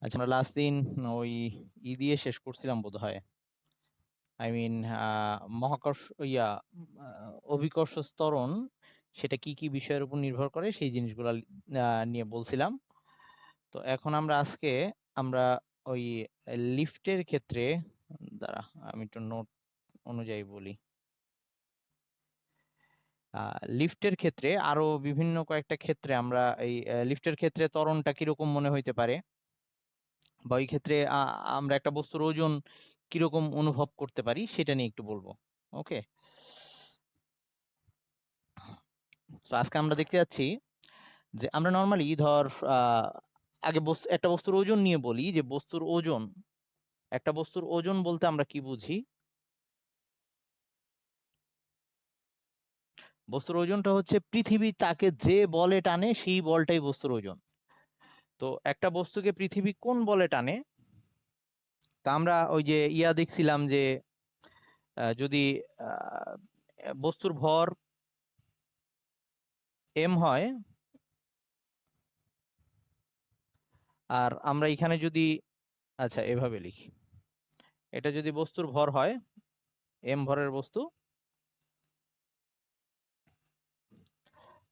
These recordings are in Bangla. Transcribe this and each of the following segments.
আচ্ছা, আমরা লাস্ট দিন ওই দিয়ে শেষ করছিলাম বোধহয়। আই মিন মহাকর্ষ অভিকর্ষ ত্বরণ সেটা কি কি বিষয়ের উপর নির্ভর করে সেই জিনিসগুলো নিয়ে বলছিলাম। তো এখন আমরা ওই লিফটের ক্ষেত্রে দাঁড়া আমি একটু নোট অনুযায়ী বলি। লিফটের ক্ষেত্রে আরো বিভিন্ন কয়েকটা ক্ষেত্রে আমরা এই লিফটের ক্ষেত্রে ত্বরণটা কিরকম মনে হইতে পারে, বা ওই ক্ষেত্রে আমরা একটা বস্তুর ওজন কিরকম অনুভব করতে পারি সেটা নিয়ে একটু বলবো। ওকে, তো আজকে আমরা দেখতে যাচ্ছি যে আমরা নর্মালি ধর আগে একটা বস্তুর ওজন নিয়ে বলি, যে বস্তুর ওজন, একটা বস্তুর ওজন বলতে আমরা কি বুঝি? বস্তুর ওজনটা হচ্ছে পৃথিবী তাকে যে বলে টানে সেই বলটাই বস্তুর ওজন। তো একটা বস্তুকে পৃথিবী কোন বলে টানে, তা আমরা ওই যে দেখছিলাম যে যদি বস্তুর ভর এম হয়, আর আমরা এখানে যদি আচ্ছা এভাবে লিখি, এটা যদি বস্তুর ভর হয় এম ভরের বস্তু,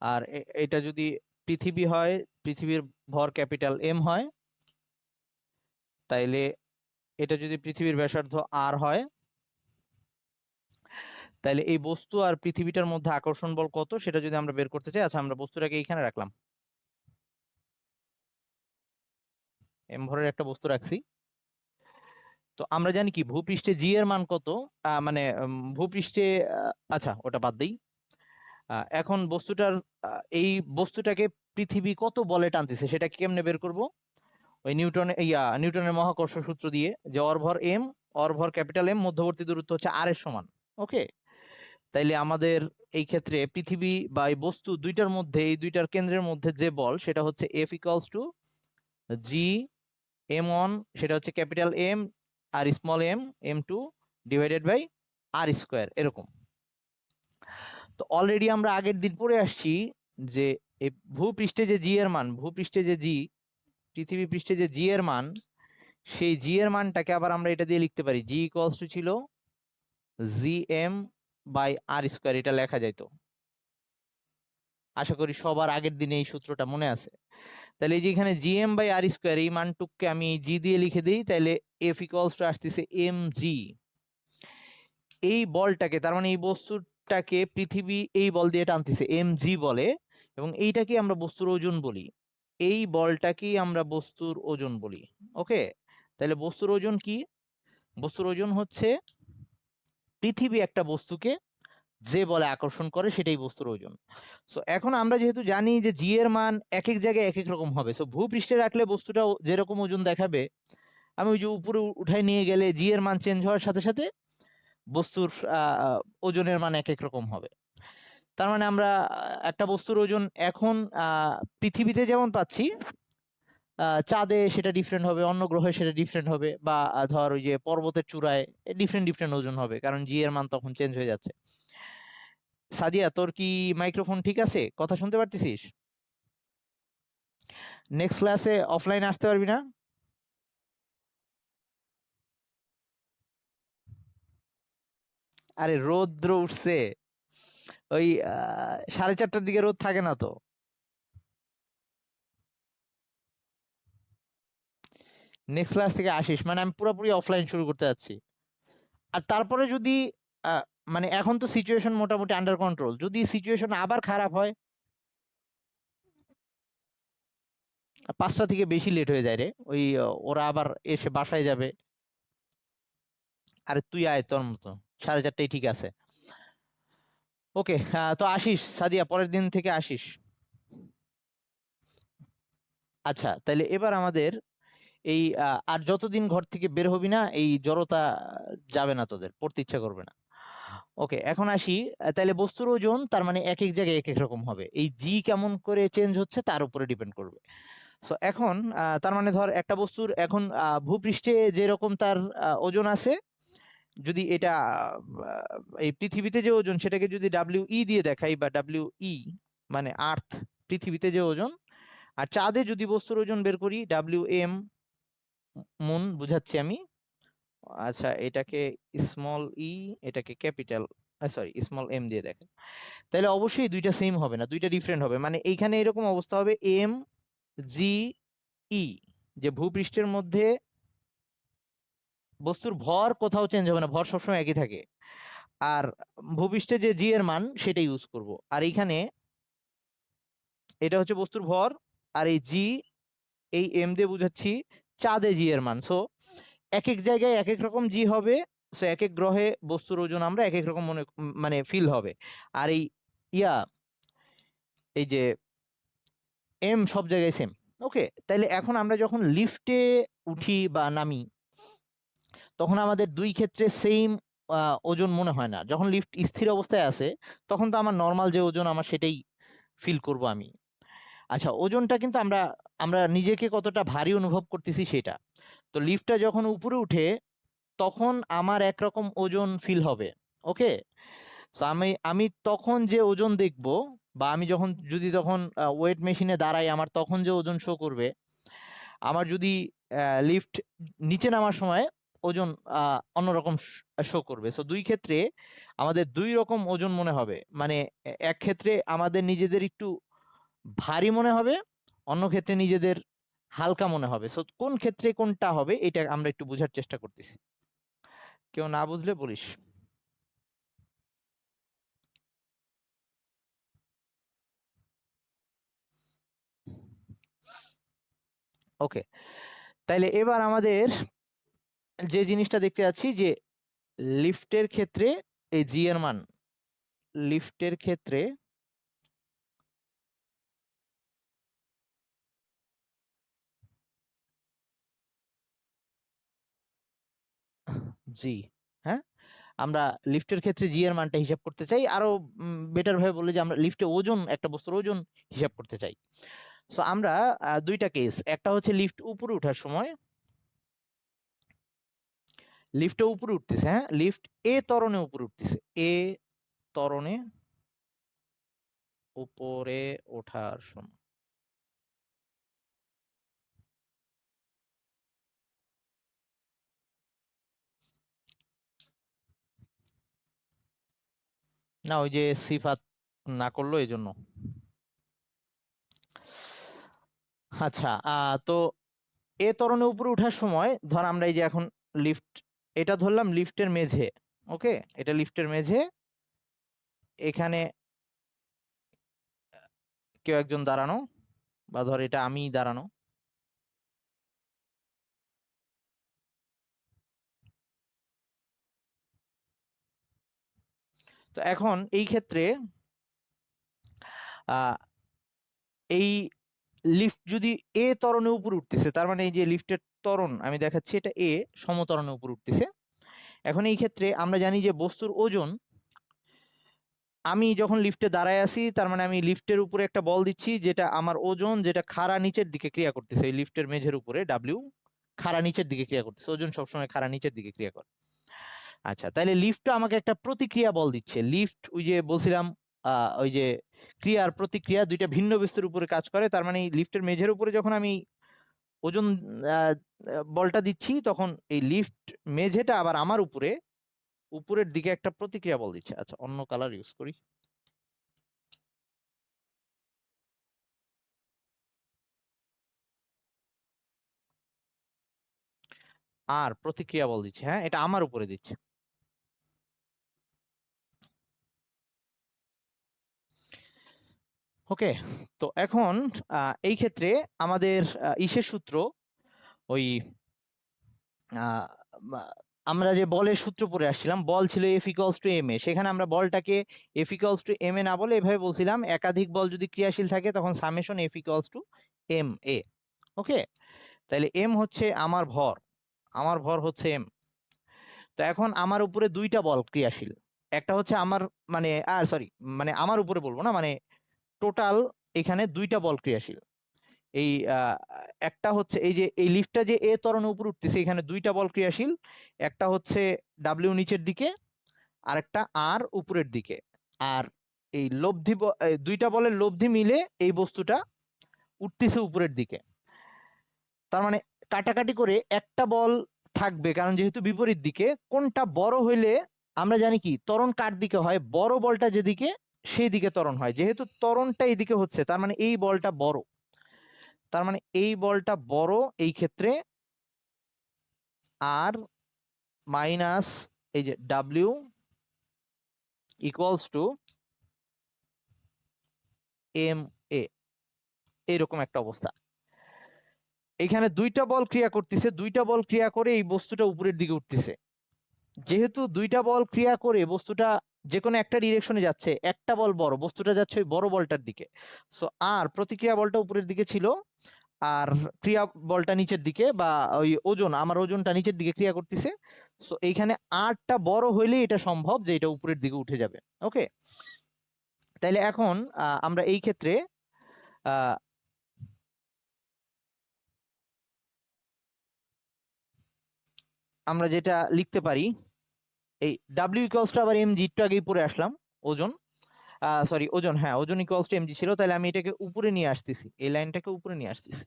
আর এটা যদি পৃথিবী হয়, পৃথিবীর ভর ক্যাপিটাল এম হয়, তাইলে এটা যদি পৃথিবীর ব্যাসার্ধ আর হয়, তাইলে এই বস্তু আর পৃথিবীটার মধ্যে আকর্ষণ বল কত সেটা যদি আমরা বের করতে চাই। আচ্ছা, আমরা বস্তুটাকে এইখানে রাখলাম, এম ভরের একটা বস্তু রাখছি। তো আমরা জানি কি ভূপৃষ্ঠে জি এর মান কত, মানে ভূপৃষ্ঠে আচ্ছা ওটা বাদ দিই। এখন এই বস্তুটাকে পৃথিবী কত বলে টানতেছে সেটা কেমনে বের করব? ওই নিউটনের মহাকর্ষ সূত্র দিয়ে, যে অর ভর ক্যাপিটাল এম, মধ্যবর্তী দূরত্ব হচ্ছে আর এর সমান। ওকে, তাইলে আমাদের এই ক্ষেত্রে পৃথিবী বা এই বস্তু দুইটার মধ্যে, এই দুইটার কেন্দ্রের মধ্যে যে বল সেটা হচ্ছে F equals to G M one, সেটা হচ্ছে ক্যাপিটাল এম আর small M, M two divided by R square, এরকম। তো অলরেডি আমরা আগের দিন পড়ে আসছি যে এই ভূপৃষ্ঠে যে জি এর মান, ভূপৃষ্ঠে যে জি, পৃথিবী পৃষ্ঠে যে জি এর মান, সেই জি এর মানটাকে আবার আমরা এটা দিয়ে লিখতে পারি, জি ইকুয়ালস টু ছিল G M by R square, এটা লেখা যাইতো। আশা করি সবার আগের দিনে এই সূত্রটা মনে আছে। তাহলে এই যে এখানে G M by R square, এই মানটুককে আমি জি দিয়ে লিখে দিই, তাহলে এফ ইকুয়ালস টু আসতেছে এম জি। এই বলটাকে, তার মানে এই বস্তুটাকে পৃথিবী এই বল দিয়ে টানতেছে এম জি বলে, এবং এইটাকে আমরা বস্তুর ওজন বলি, এই বলটাকেই আমরা বস্তুর ওজন বলি। ওকে, তাহলে বস্তুর ওজন কি? বস্তুর ওজন হচ্ছে পৃথিবী একটা বস্তুকে যে বলে আকর্ষণ করে সেটাই বস্তুর ওজন। সো এখন আমরা যেহেতু জানি যে জি এর মান এক এক জায়গায় এক এক রকম হবে, সো ভূপৃষ্ঠে রাখলে বস্তুটা যেরকম ওজন দেখাবে, আমি ওই যে উপরে উঠাই নিয়ে গেলে জি এর মান চেঞ্জ হওয়ার সাথে সাথে বস্তুর ওজনের মান এক এক রকম হবে। তার মানে আমরা একটা বস্তুর ওজন এখন পৃথিবীতে যেমন পাচ্ছি, চাঁদে সেটা ডিফারেন্ট হবে, অন্য গ্রহে সেটা ডিফারেন্ট হবে, বা ধর ওই যে পর্বতের চূড়ায় ডিফারেন্ট ডিফারেন্ট ওজন হবে, কারণ জি এর মান তখন চেঞ্জ হয়ে যাচ্ছে। সাদিয়া, তোর কি মাইক্রোফোন ঠিক আছে? কথা শুনতে পারতেছিস? নেক্সট ক্লাসে অফলাইনে আসতে পারবি না? আরে রৌদ্র উঠছে, ওই 4:30টার দিকে রোদ থাকে না তো। নেক্সট ক্লাস থেকে আসিস, মানে আমি পুরোপুরি অফলাইন শুরু করতে যাচ্ছি। আর তারপরে যদি আহ, মানে এখন তো সিচুয়েশন মোটামুটি আন্ডার কন্ট্রোল, যদি সিচুয়েশন আবার খারাপ হয়, 5টা থেকে বেশি লেট হয়ে যায় রে, ওই ওরা আবার এসে বাসায় যাবে। আরে তুই আয়, তোর মতো 4:30টাই ঠিক আছে। ওকে, তো আসিস সাদিয়া, পরের দিন থেকে আসিস। আচ্ছা, তাহলে এবার আমাদের এই আর যতদিন ঘর থেকে বের হবি না এই জড়তা যাবে না, তোদের পড়তে ইচ্ছা করবে না। ওকে, এখন আসি। তাহলে বস্তুর ওজন তার মানে এক এক জায়গায় এক এক রকম হবে, এই জি কেমন করে চেঞ্জ হচ্ছে তার উপরে ডিপেন্ড করবে। সো এখন তার মানে ধর একটা বস্তুর এখন ভূপৃষ্ঠে যেরকম তার ওজন আছে, যদি এটা এই পৃথিবীতে যে ওজন সেটাকে যদি ডাব্লিউ ই দিয়ে দেখাই, বা ডাব্লিউ ই মানে আর্থ, পৃথিবীতে যে ওজন, আর চাঁদে যদি বস্তুর ওজন বের করি ডাব্লিউ এম, মুন বুঝাচ্ছি আমি। আচ্ছা, এটাকে স্মল ই, এটাকে ক্যাপিটাল, সরি স্মল এম দিয়ে দেখেন, তাহলে অবশ্যই দুইটা সেম হবে না, দুইটা ডিফারেন্ট হবে। মানে এইখানে এরকম অবস্থা হবে এম জি ই, যে ভূপৃষ্ঠের মধ্যে বস্তুর ভর কোথাও চেঞ্জ হবে না, ভর সবসময় একই থাকে। আর ভূপৃষ্ঠে যে জি এর মান সেটা ইউজ করব। আর এইখানে এটা হচ্ছে বস্তুর ভর, আর এই জি, এই এম দিয়ে বুঝাচ্ছি চাঁদে জি এর মান। সো এক এক জায়গায় এক এক রকম জি হবে। সো এক এক গ্রহে বস্তুর ওজন আমরা এক এক রকম মানে ফিল হবে। আর এই ইয়া, এই যে এম সব জায়গায় সেম। ওকে, তাইলে এখন আমরা যখন লিফটে উঠি বা নামি, তখন আমাদের দুই ক্ষেত্রে সেম ওজন মনে হয় না। যখন লিফট স্থির অবস্থায় আছে তখন তো আমার নর্মাল যে ওজন আমার সেটাই ফিল করব আমি। আচ্ছা, ওজনটা কিন্তু আমরা আমরা নিজেকে কতটা ভারী অনুভব করতেছি সেটা। তো লিফটটা যখন উপরে উঠে তখন আমার একরকম ওজন ফিল হবে। ওকে, সো আমি আমি তখন যে ওজন দেখব, বা আমি যখন যদি তখন ওয়েট মেশিনে দাঁড়াই, আমার তখন যে ওজন শো করবে, আমার যদি লিফট নিচে নামার সময় ওজন অন্যরকম শো করবে। সো দুই ক্ষেত্রে আমাদের দুই রকম ওজন মনে হবে। মানে এক ক্ষেত্রে আমাদের নিজেদের একটু ভারী মনে হবে, অন্য ক্ষেত্রে নিজেদের হালকা মনে হবে। সো কোন ক্ষেত্রে কোনটা হবে এটা আমরা একটু বোঝার চেষ্টা করতেছি। কেউ না বুঝলে বলিস। ওকে, তাইলে এবার আমাদের যে জিনিসটা দেখতে যাচ্ছি যে লিফটের ক্ষেত্রে এই জি এর মান, লিফটের ক্ষেত্রে জি, হ্যাঁ, আমরা লিফটের ক্ষেত্রে জি এর মানটা হিসাব করতে চাই। আরো বেটার ভাবে বললে যে আমরা লিফটে ওজন, একটা বস্তুর ওজন হিসাব করতে চাই। সো আমরা দুইটা কেস, একটা হচ্ছে লিফট উপরে ওঠার সময়, লিফটে উপরে উঠতেছে, হ্যাঁ, লিফট এ ত্বরণে উপরে উঠতেছে, এ ত্বরণে উপরে ওঠার সময়। না, ওই যে সিফাত না করলো এই জন্য। আচ্ছা, তো এ ত্বরণে উপরে ওঠার সময় ধর আমরা এই যে এখন লিফট, এটা ধরলাম লিফটের মেঝে। ওকে, এটা লিফটের মেঝে, এখানে কেউ একজন দাঁড়ানো, বা ধর এটা আমি দাঁড়ানো। তো এখন এই ক্ষেত্রে আহ এই লিফট যদি এ ত্বরণে উপরে উঠতেছে, তার মানে এই যে লিফটের ত্বরণ আমি দেখাচ্ছি, এটা এ সমত্বরণে উপরে উঠতেছে। এখন এই ক্ষেত্রে আমরা জানি যে বস্তুর ওজন, আমি যখন লিফটে দাঁড়ায় আছি তার মানে আমি লিফটের উপরে একটা বল দিচ্ছি, যেটা আমার ওজন, যেটা খাড়া নিচের দিকে ক্রিয়া করতেছে। এই লিফটের মেঝের উপরে ডাব্লিউ খাড়া নিচের দিকে ক্রিয়া করতেছে, ওজন সবসময় খাড়া নিচের দিকে ক্রিয়া করে। আচ্ছা, তাহলে লিফটটা আমাকে একটা প্রতিক্রিয়া বল দিচ্ছে। লিফট, ওই যে বলছিলাম ওই যে ক্রিয়ার প্রতিক্রিয়া দুইটা ভিন্ন বস্তুর উপরে কাজ করে। তার মানে লিফটের মেঝের উপরে যখন আমি ওজন আহ, বলটা দিচ্ছি, তখন এই লিফট মেঝেটা আবার আমার উপরে উপরের দিকে একটা প্রতিক্রিয়া বল দিচ্ছে। আচ্ছা, অন্য কালার ইউজ করি। আর প্রতিক্রিয়া বল দিচ্ছে, হ্যাঁ, এটা আমার উপরে দিচ্ছে। ওকে, তো এখন এই ক্ষেত্রে আমাদের ইসের সূত্র, ওই আহ, বা- আমরা যে বলের সূত্র পড়ে আসছিলাম, বল ছিল এফ ইকুয়ালস টু এম এ, সেখানে আমরা বলটাকে এফ ইকুয়ালস টু এম এ না বলে এভাবে বলছিলাম, একাধিক বল যদি ক্রিয়াশীল থাকে তখন summation F equals to M A. Okay, তাহলে এম হচ্ছে আমার ভর, আমার ভর হচ্ছে এম। তো এখন আমার উপরে দুইটা বল ক্রিয়াশীল, একটা হচ্ছে আমার, মানে সরি, মানে আমার উপরে বলবো না, মানে টোটাল এখানে দুইটা বল ক্রিয়াশীল। এই একটা হচ্ছে এই যে এই লিফটটা যে এ ত্বরণে উপরে উঠতেছে, এখানে দুইটা বল ক্রিয়াশীল, একটা হচ্ছে ডাব্লিউ নিচের দিকে, আর একটা আর উপরের দিকে। আর এই দুইটা বলের লব্ধি মিলে এই বস্তুটা উঠতেছে উপরের দিকে। তার মানে কাটাকাটি করে একটা বল থাকবে, কারণ যেহেতু বিপরীত দিকে, কোনটা বড় হইলে আমরা জানি কি ত্বরণ কার দিকে হয়, বড় বলটা যেদিকে সেই দিকে ত্বরণ হয়। যেহেতু ত্বরণটা এইদিকে হচ্ছে, তার মানে এই বলটা বড়, তার মানে এই বলটা বড়, এই ক্ষেত্রে আর মাইনাস এই যে ডাব্লিউ ইকুয়ালস টু এম এ, এইরকম একটা অবস্থা। এখানে দুইটা বল ক্রিয়া করতেছে, দুইটা বল ক্রিয়া করে এই বস্তুটা উপরের দিকে উঠতেছে। যেহেতু দুইটা বল ক্রিয়া করে বস্তুটা যে কোনো একটা ডিরেকশনে যাচ্ছে, একটা বল বড়, বস্তুটা যাচ্ছে ওই বড় বলটার দিকে। সো আর প্রতিক্রিয়া বলটা উপরের দিকে ছিল, আর ক্রিয়া বলটা নিচের দিকে, বা ওই ওজন, আমার ওজনটা নিচের দিকে ক্রিয়া করতেছে। সো এইখানে আরটা বড় হইলে এটা সম্ভব যে এটা উপরের দিকে উঠে যাবে। ওকে, তাইলে এখন আমরা এই ক্ষেত্রে আমরা যেটা লিখতে পারি, এই ডাব্লিউ ইকুয়ালস টু আবার এমজি, একটু আগেই পড়ে আসলাম, ওজন, সরি ওজন, হ্যাঁ ওজন ইকুয়ালস টু এমজি ছিল, তাহলে আমি এটাকে উপরে নিয়ে আসতেছি, এই লাইনটাকে উপরে নিয়ে আসতেছি।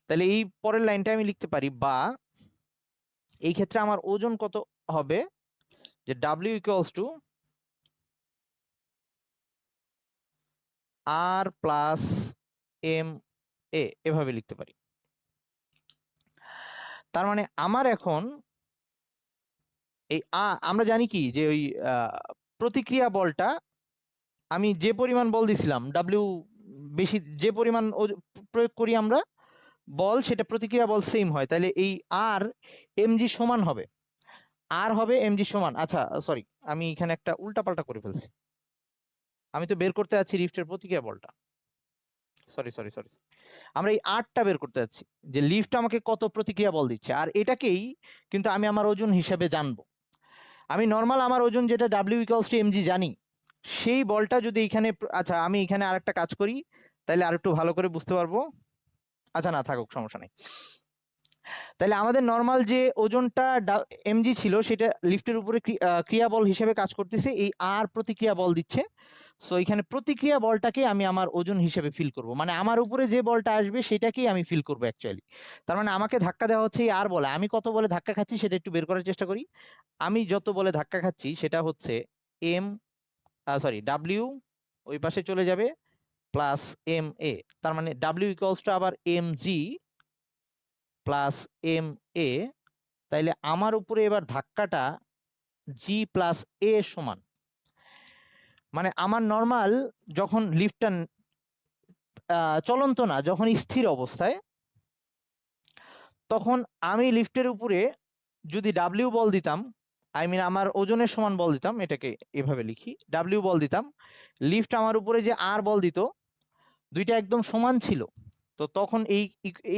তাহলে এই পরের লাইনটা আমি লিখতে পারি, বা এই ক্ষেত্রে আমার ওজন কত হবে, যে W equals to R plus M A, এভাবে লিখতে পারি। তার মানে আমার এখন এই আমরা জানি কি যে ওই প্রতিক্রিয়া বলটা আমি যে পরিমাণ বল দিছিলাম, ডাব্লিউ বেশি যে পরিমাণ প্রয়োগ করি আমরা বল, সেটা প্রতিক্রিয়া বল সেম হয়। তাহলে এই আর এমজি সমান হবে, আর হবে এমজি সমান, আচ্ছা সরি আমি এখানে একটা উল্টাপাল্টা করে ফেলছি, আমি তো বের করতে যাচ্ছি লিফটের প্রতিক্রিয়া বলটা, সরি সরি সরি, আমরা এই আরটা বের করতে যাচ্ছি যে লিফট আমাকে কত প্রতিক্রিয়া বল দিচ্ছে, আর এটাকেই কিন্তু আমি আমার ওজন হিসাবে জানবো। আমি নর্মাল আমার ওজন যেটা ডাব্লিউ ইকুয়ালস টু এমজি জানি, সেই বলটা যদি এখানে, আচ্ছা আমি এখানে আর একটা কাজ করি, তাহলে আর একটু ভালো করে বুঝতে পারবো। আচ্ছা না থাকুক, সমস্যা নেই। তাহলে আমাদের নর্মাল যে ওজনটা এমজি ছিল, সেটা লিফটের উপরে ক্রিয়া বল হিসেবে কাজ করতেছে, এই আর প্রতিক্রিয়া বল দিচ্ছে। সো এখানে প্রতিক্রিয়া বলটাকে আমি আমার ওজন হিসেবে ফিল করব, মানে আমার উপরে যে বলটা আসবে সেটাকেই আমি ফিল করবো অ্যাকচুয়ালি। তার মানে আমাকে ধাক্কা দেওয়া হচ্ছে এই আর বলে, আমি কত বলে ধাক্কা খাচ্ছি সেটা একটু বের করার চেষ্টা করি। আমি যত বলে ধাক্কা খাচ্ছি সেটা হচ্ছে এম, সরি ডাব্লিউ ওই পাশে চলে যাবে প্লাস এম এ, তার মানে ডাব্লিউ ইকুয়ালস টু আবার M G plus M A. তাইলে আমার উপরে এবার ধাক্কাটা জি প্লাস এ সমান, মানে আমার নর্মাল যখন লিফটটা চলন্ত না, যখন স্থির অবস্থায়, তখন আমি লিফটের উপরে যদি ডাব্লিউ বল দিতাম, আই মিন আমার ওজনের সমান বল দিতাম, এটাকে এভাবে লিখি, ডাব্লিউ বল দিতাম, লিফট আমার উপরে যে আর বল দিত, দুইটা একদম সমান ছিল। তো তখন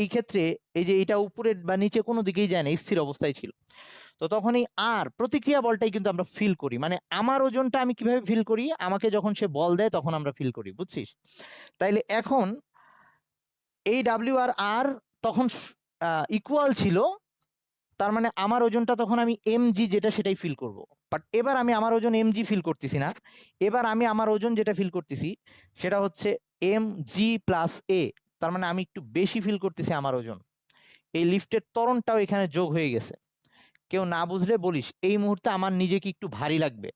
এই ক্ষেত্রে এই যে এটা উপরে বা নিচে কোনো দিকেই যায় না, স্থির অবস্থায় ছিল। তো তখন এই আর প্রতিক্রিয়া বলটাই কিন্তু আমরা ফিল করি, মানে আমার ওজনটা আমি কিভাবে ফিল করি, আমাকে যখন সে বল দেয় তখন আমরা ফিল করি, বুঝছিস? তাইলে এখন এই ডাব্লিউ আর আর তখন ইকুয়াল ছিল, তার মানে আমার ওজনটা তখন আমি এমজি যেটা সেটাই ফিল করব। বাট এবার আমি আমার ওজন এমজি ফিল করতেছি না, এবার আমি আমার ওজন যেটা ফিল করতেছি সেটা হচ্ছে এম জি প্লাস এ, তার মানে আমি একটু বেশি ফিল করতেছি আমার ওজন। এই লিফটের ত্বরণটাও এখানে যোগ হয়ে গেছে। কেউ না বুঝলে বলিস, এই মুহূর্তে আমার নিজেকে একটু ভারী লাগবে,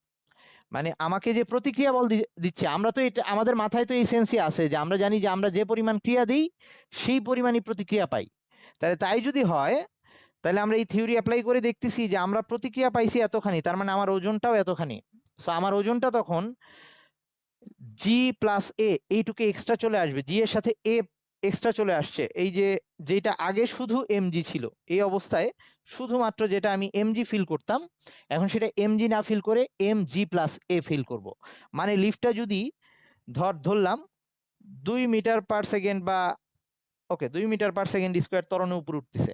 মানে আমাকে যে প্রতিক্রিয়া বল দিচ্ছে, আমরা তো এটা আমাদের মাথায় তো এই সেন্সই আছে যে আমরা জানি যে আমরা যে পরিমাণ ক্রিয়া দিই সেই পরিমাণই প্রতিক্রিয়া পাই। তাহলে তাই যদি হয়, তাহলে আমরা এই থিওরি অ্যাপ্লাই করে দেখতেছি যে আমরা প্রতিক্রিয়া পাইছি এতখানি, তার মানে আমার ওজনটাও এতখানি। সো আমার ওজনটা তখন জি প্লাস এ, এইটুকু এক্সট্রা চলে আসবে, জি এর সাথে এ এক্সট্রা চলে আসছে, এই যে যেটা আগে শুধু এমজি ছিল, এই অবস্থায় শুধুমাত্র যেটা আমি এমজি ফিল করতাম, এখন সেটা এমজি না ফিল করে এম জি প্লাস এ ফিল করব। মানে লিফটটা যদি ধরলাম 2 মিটার পার সেকেন্ড, বা ওকে 2 মিটার পার সেকেন্ড স্কোয়ার ত্বরণে উপরে উঠতেছে,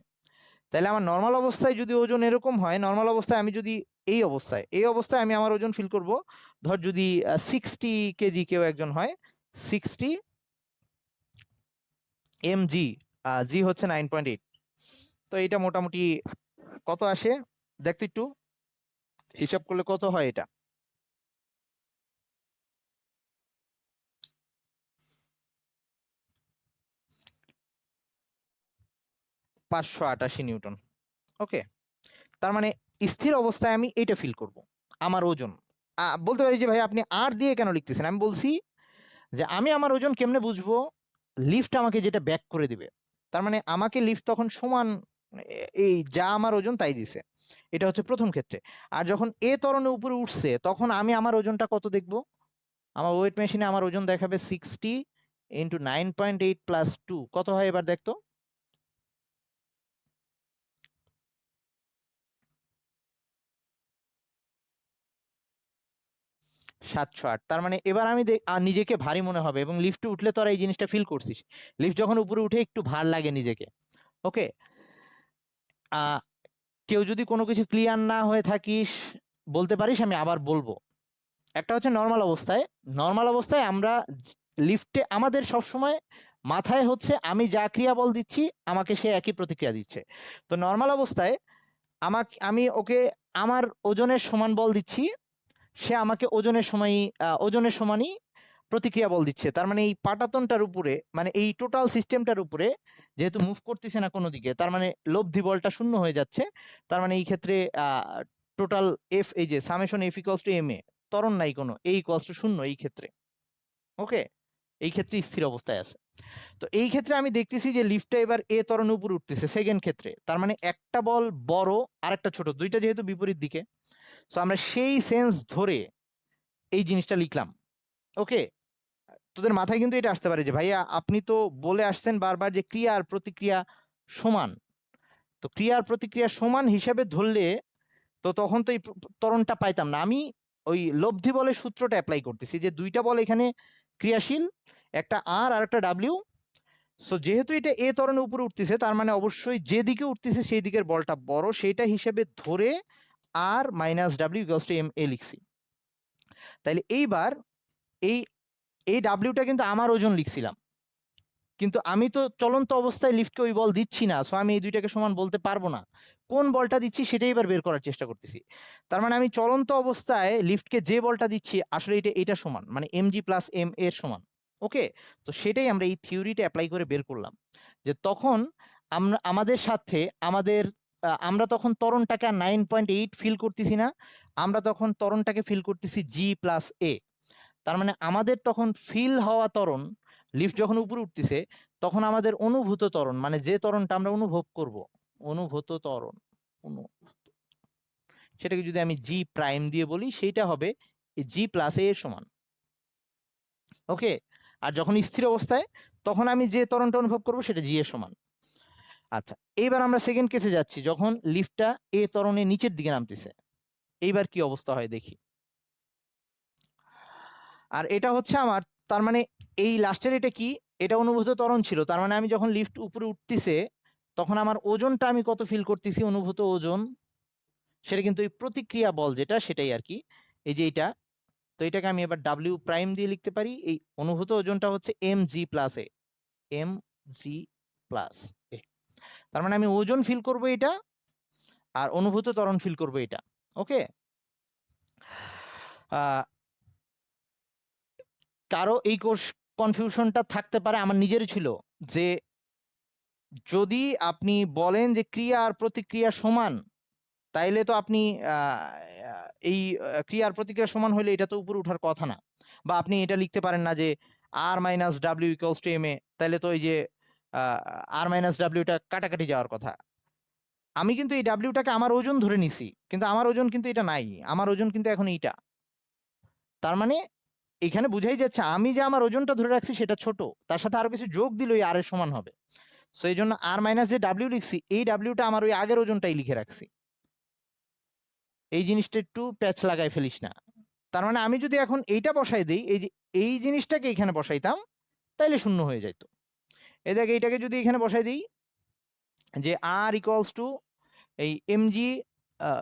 তাহলে আমার নর্মাল অবস্থায় যদি ওজন এরকম হয়, নর্মাল অবস্থায় আমি যদি এই অবস্থায় আমি আমার ওজন ফিল করব, ধর যদি 60 কেজি কেউ একজন হয়, 60 mg, জি হচ্ছে 9.8, তো এটা মোটামুটি কত আসে দেখতে একটু হিসাব করলে কত হয় এটা। 588 নিউটন। ওকে, তার মানে স্থির অবস্থায় আমি এটা ফিল করব, আমার ওজন। বলতে পারি যে ভাই আপনি আর দিয়ে কেন লিখতেছেন, আমি বলছি যে আমি আমার ওজন কেমনে বুঝবো, লিফট আমাকে যেটা ব্যাক করে দিবে। তার মানে আমাকে লিফট তখন সমান এই যা আমার ওজন তাই দিছে, এটা হচ্ছে প্রথম ক্ষেত্রে। আর যখন এ ত্বরণে উপরে উঠছে তখন আমি আমার ওজনটা কত দেখব, আমার ওয়েট মেশিনে আমার ওজন দেখাবে 60 ইন্টু 9.8 প্লাস 2, কত হয় এবার দেখতো? 708। তার মানে এবার আমি নিজেকে ভারী মনে হবে, এবং লিফটে উঠলে তো আর এই জিনিসটা ফিল করছিস, লিফট যখন উপরে উঠে একটু ভার লাগে নিজেকে। ওকে, কেউ যদি কোনো কিছু ক্লিয়ার না হয়ে থাকিস বলতে পারিস, আমি আবার বলবো। একটা হচ্ছে নর্মাল অবস্থায়, নর্মাল অবস্থায় আমরা লিফটে আমাদের সবসময় মাথায় হচ্ছে আমি যা ক্রিয়া বল দিচ্ছি আমাকে সে একই প্রতিক্রিয়া দিচ্ছে। তো নর্মাল অবস্থায় আমি ওকে আমার ওজনের সমান বল দিচ্ছি, সে আমাকে ওজনের সমানই প্রতিক্রিয়া বল দিচ্ছে। তার মানে এই পাটাতনটার উপরে, মানে এই টোটাল সিস্টেমটার উপরে যেহেতু মুভ করতেছে না কোনো দিকে, তার মানে লব্ধি বলটা শূন্য হয়ে যাচ্ছে। তার মানে এই ক্ষেত্রে টোটাল এফ, এই যে summation F equals to M A, ত্বরণ নাই কোনো, এ ইকুয়ালস টু শূন্য এই ক্ষেত্রে। ওকে, এই ক্ষেত্রে স্থির অবস্থায় আছে। তো এই ক্ষেত্রে আমি দেখতেছি যে লিফটটা এবার এ ত্বরণে উপরে উঠতেছে সেকেন্ড ক্ষেত্রে। তার মানে একটা বল বড় আর একটা ছোট, দুইটা যেহেতু বিপরীত দিকে, সো আমরা সেই সেন্স ধরে এই জিনিসটা লিখলাম। ওকে, তোদের মাথায় কিন্তু এটা আসতে পারে যে ভাইয়া আপনি তো বলে আসছেন বারবার যে ক্রিয়া আর প্রতিক্রিয়া সমান, তো ক্রিয়া আর প্রতিক্রিয়া সমান হিসাবে ধরলে তো তখন তো এই ত্বরণটা পাইতাম না। আমি ওই লব্ধি বলের সূত্রটা অ্যাপ্লাই করতেছি যে দুইটা বল এখানে ক্রিয়াশীল, একটা আর একটা ডাব্লিউ। সো যেহেতু এটা এ ত্বরণে উপরে উঠতেছে, তার মানে অবশ্যই যে দিকে উঠতেছে সেই দিকের বলটা বড়, সেইটা হিসেবে ধরে R minus W equals to M A লিখছি। তাইলে এইবার এই এই ডাব্লিউটা কিন্তু আমার ওজন লিখছিলাম, কিন্তু আমি তো চলন্ত অবস্থায় লিফটকে ওই বল দিচ্ছি না, সো আমি এই দুইটাকে সমান বলতে পারবো না। কোন বলটা দিচ্ছি সেটাই এবার বের করার চেষ্টা করতেছি। তার মানে আমি চলন্ত অবস্থায় লিফটকে যে বলটা দিচ্ছি আসলে এটা সমান, মানে এম জি প্লাস এম এর সমান। ওকে, তো সেটাই আমরা এই থিওরিটা অ্যাপ্লাই করে বের করলাম যে তখন আমাদের সাথে আমরা তখন ত্বরণটাকে আর 9.8 ফিল করতেছি না, আমরা তখন ত্বরণটাকে ফিল করতেছি জি প্লাস এ। তার মানে আমাদের তখন ফিল হওয়া ত্বরণ, লিফট যখন উপরে উঠতেছে তখন আমাদের অনুভূত ত্বরণ, মানে যে ত্বরণটা আমরা অনুভব করব, অনুভূত ত্বরণ, সেটাকে যদি আমি জি প্রাইম দিয়ে বলি সেইটা হবে জি প্লাস এ এর সমান। ওকে, আর যখন স্থির অবস্থায় তখন আমি যে ত্বরণটা অনুভব করব সেটা জি এর সমান। আচ্ছা, এইবার আমরা সেকেন্ড কেসে যাচ্ছি, যখন লিফটটা এ ত্বরণে নিচের দিকে নামতেছে, এইবার কি অবস্থা হয় দেখি। আর এটা হচ্ছে আমার, তার মানে এই লাস্টের এটা কি, এটা অনুভূত ত্বরণ ছিল। তার মানে আমি যখন লিফট উপরে উঠতেছে তখন আমার ওজনটা আমি কত ফিল করতেছি, অনুভূত ওজন, সেটা কিন্তু এই প্রতিক্রিয়া বল যেটা সেটাই আর কি, এই যে এইটা। তো এটাকে আমি এবার ডাব্লিউ প্রাইম দিয়ে লিখতে পারি, এই অনুভূত ওজনটা হচ্ছে এম জি প্লাস এ, এম জি প্লাস এ। তার মানে আমি ওজন ফিল করব এটা, আর অনুভূত ত্বরণ ফিল করব এটা। ওকে, কারো এই কনফিউশনটা থাকতে পারে, আমার নিজেরই ছিল, যে যদি আপনি বলেন যে ক্রিয়া আর প্রতিক্রিয়া সমান, তাইলে তো আপনি এই ক্রিয়া আর প্রতিক্রিয়া সমান হলে এটা তো উপরে ওঠার কথা না। বা আপনি এটা লিখতে পারেন না যে R minus W equals to M A, তাইলে তো এই যে আর মাইনাস ডাব্লিউটা কাটাকাটি যাওয়ার কথা। আমি কিন্তু এই ডাব্লিউটাকে আমার ওজন ধরে নিছি, কিন্তু আমার ওজন কিন্তু এটা নাই, আমার ওজন কিন্তু এখন এইটা। তার মানে এখানে বুঝাই যাচ্ছে আমি যে আমার ওজনটা ধরে রাখছি সেটা ছোট, তার সাথে আরো কিছু যোগ দিলে ওই আর এর সমান হবে। সো এই জন্য আর মাইনাস যে ডাব্লিউ লিখছি, এই ডাব্লিউটা আমার ওই আগের ওজনটাই লিখে রাখছি। এই জিনিসটা একটু প্যাচ লাগাই ফেলিস না। তার মানে আমি যদি এখন এইটা বসাই দিই, এই যে এই জিনিসটাকে এখানে বসাইতাম, তাইলে শূন্য হয়ে যেত। এই দেখ, এইটাকে যদি এখানে বসাই দিই যে আর ইকুয়ালস টু এই এম জি,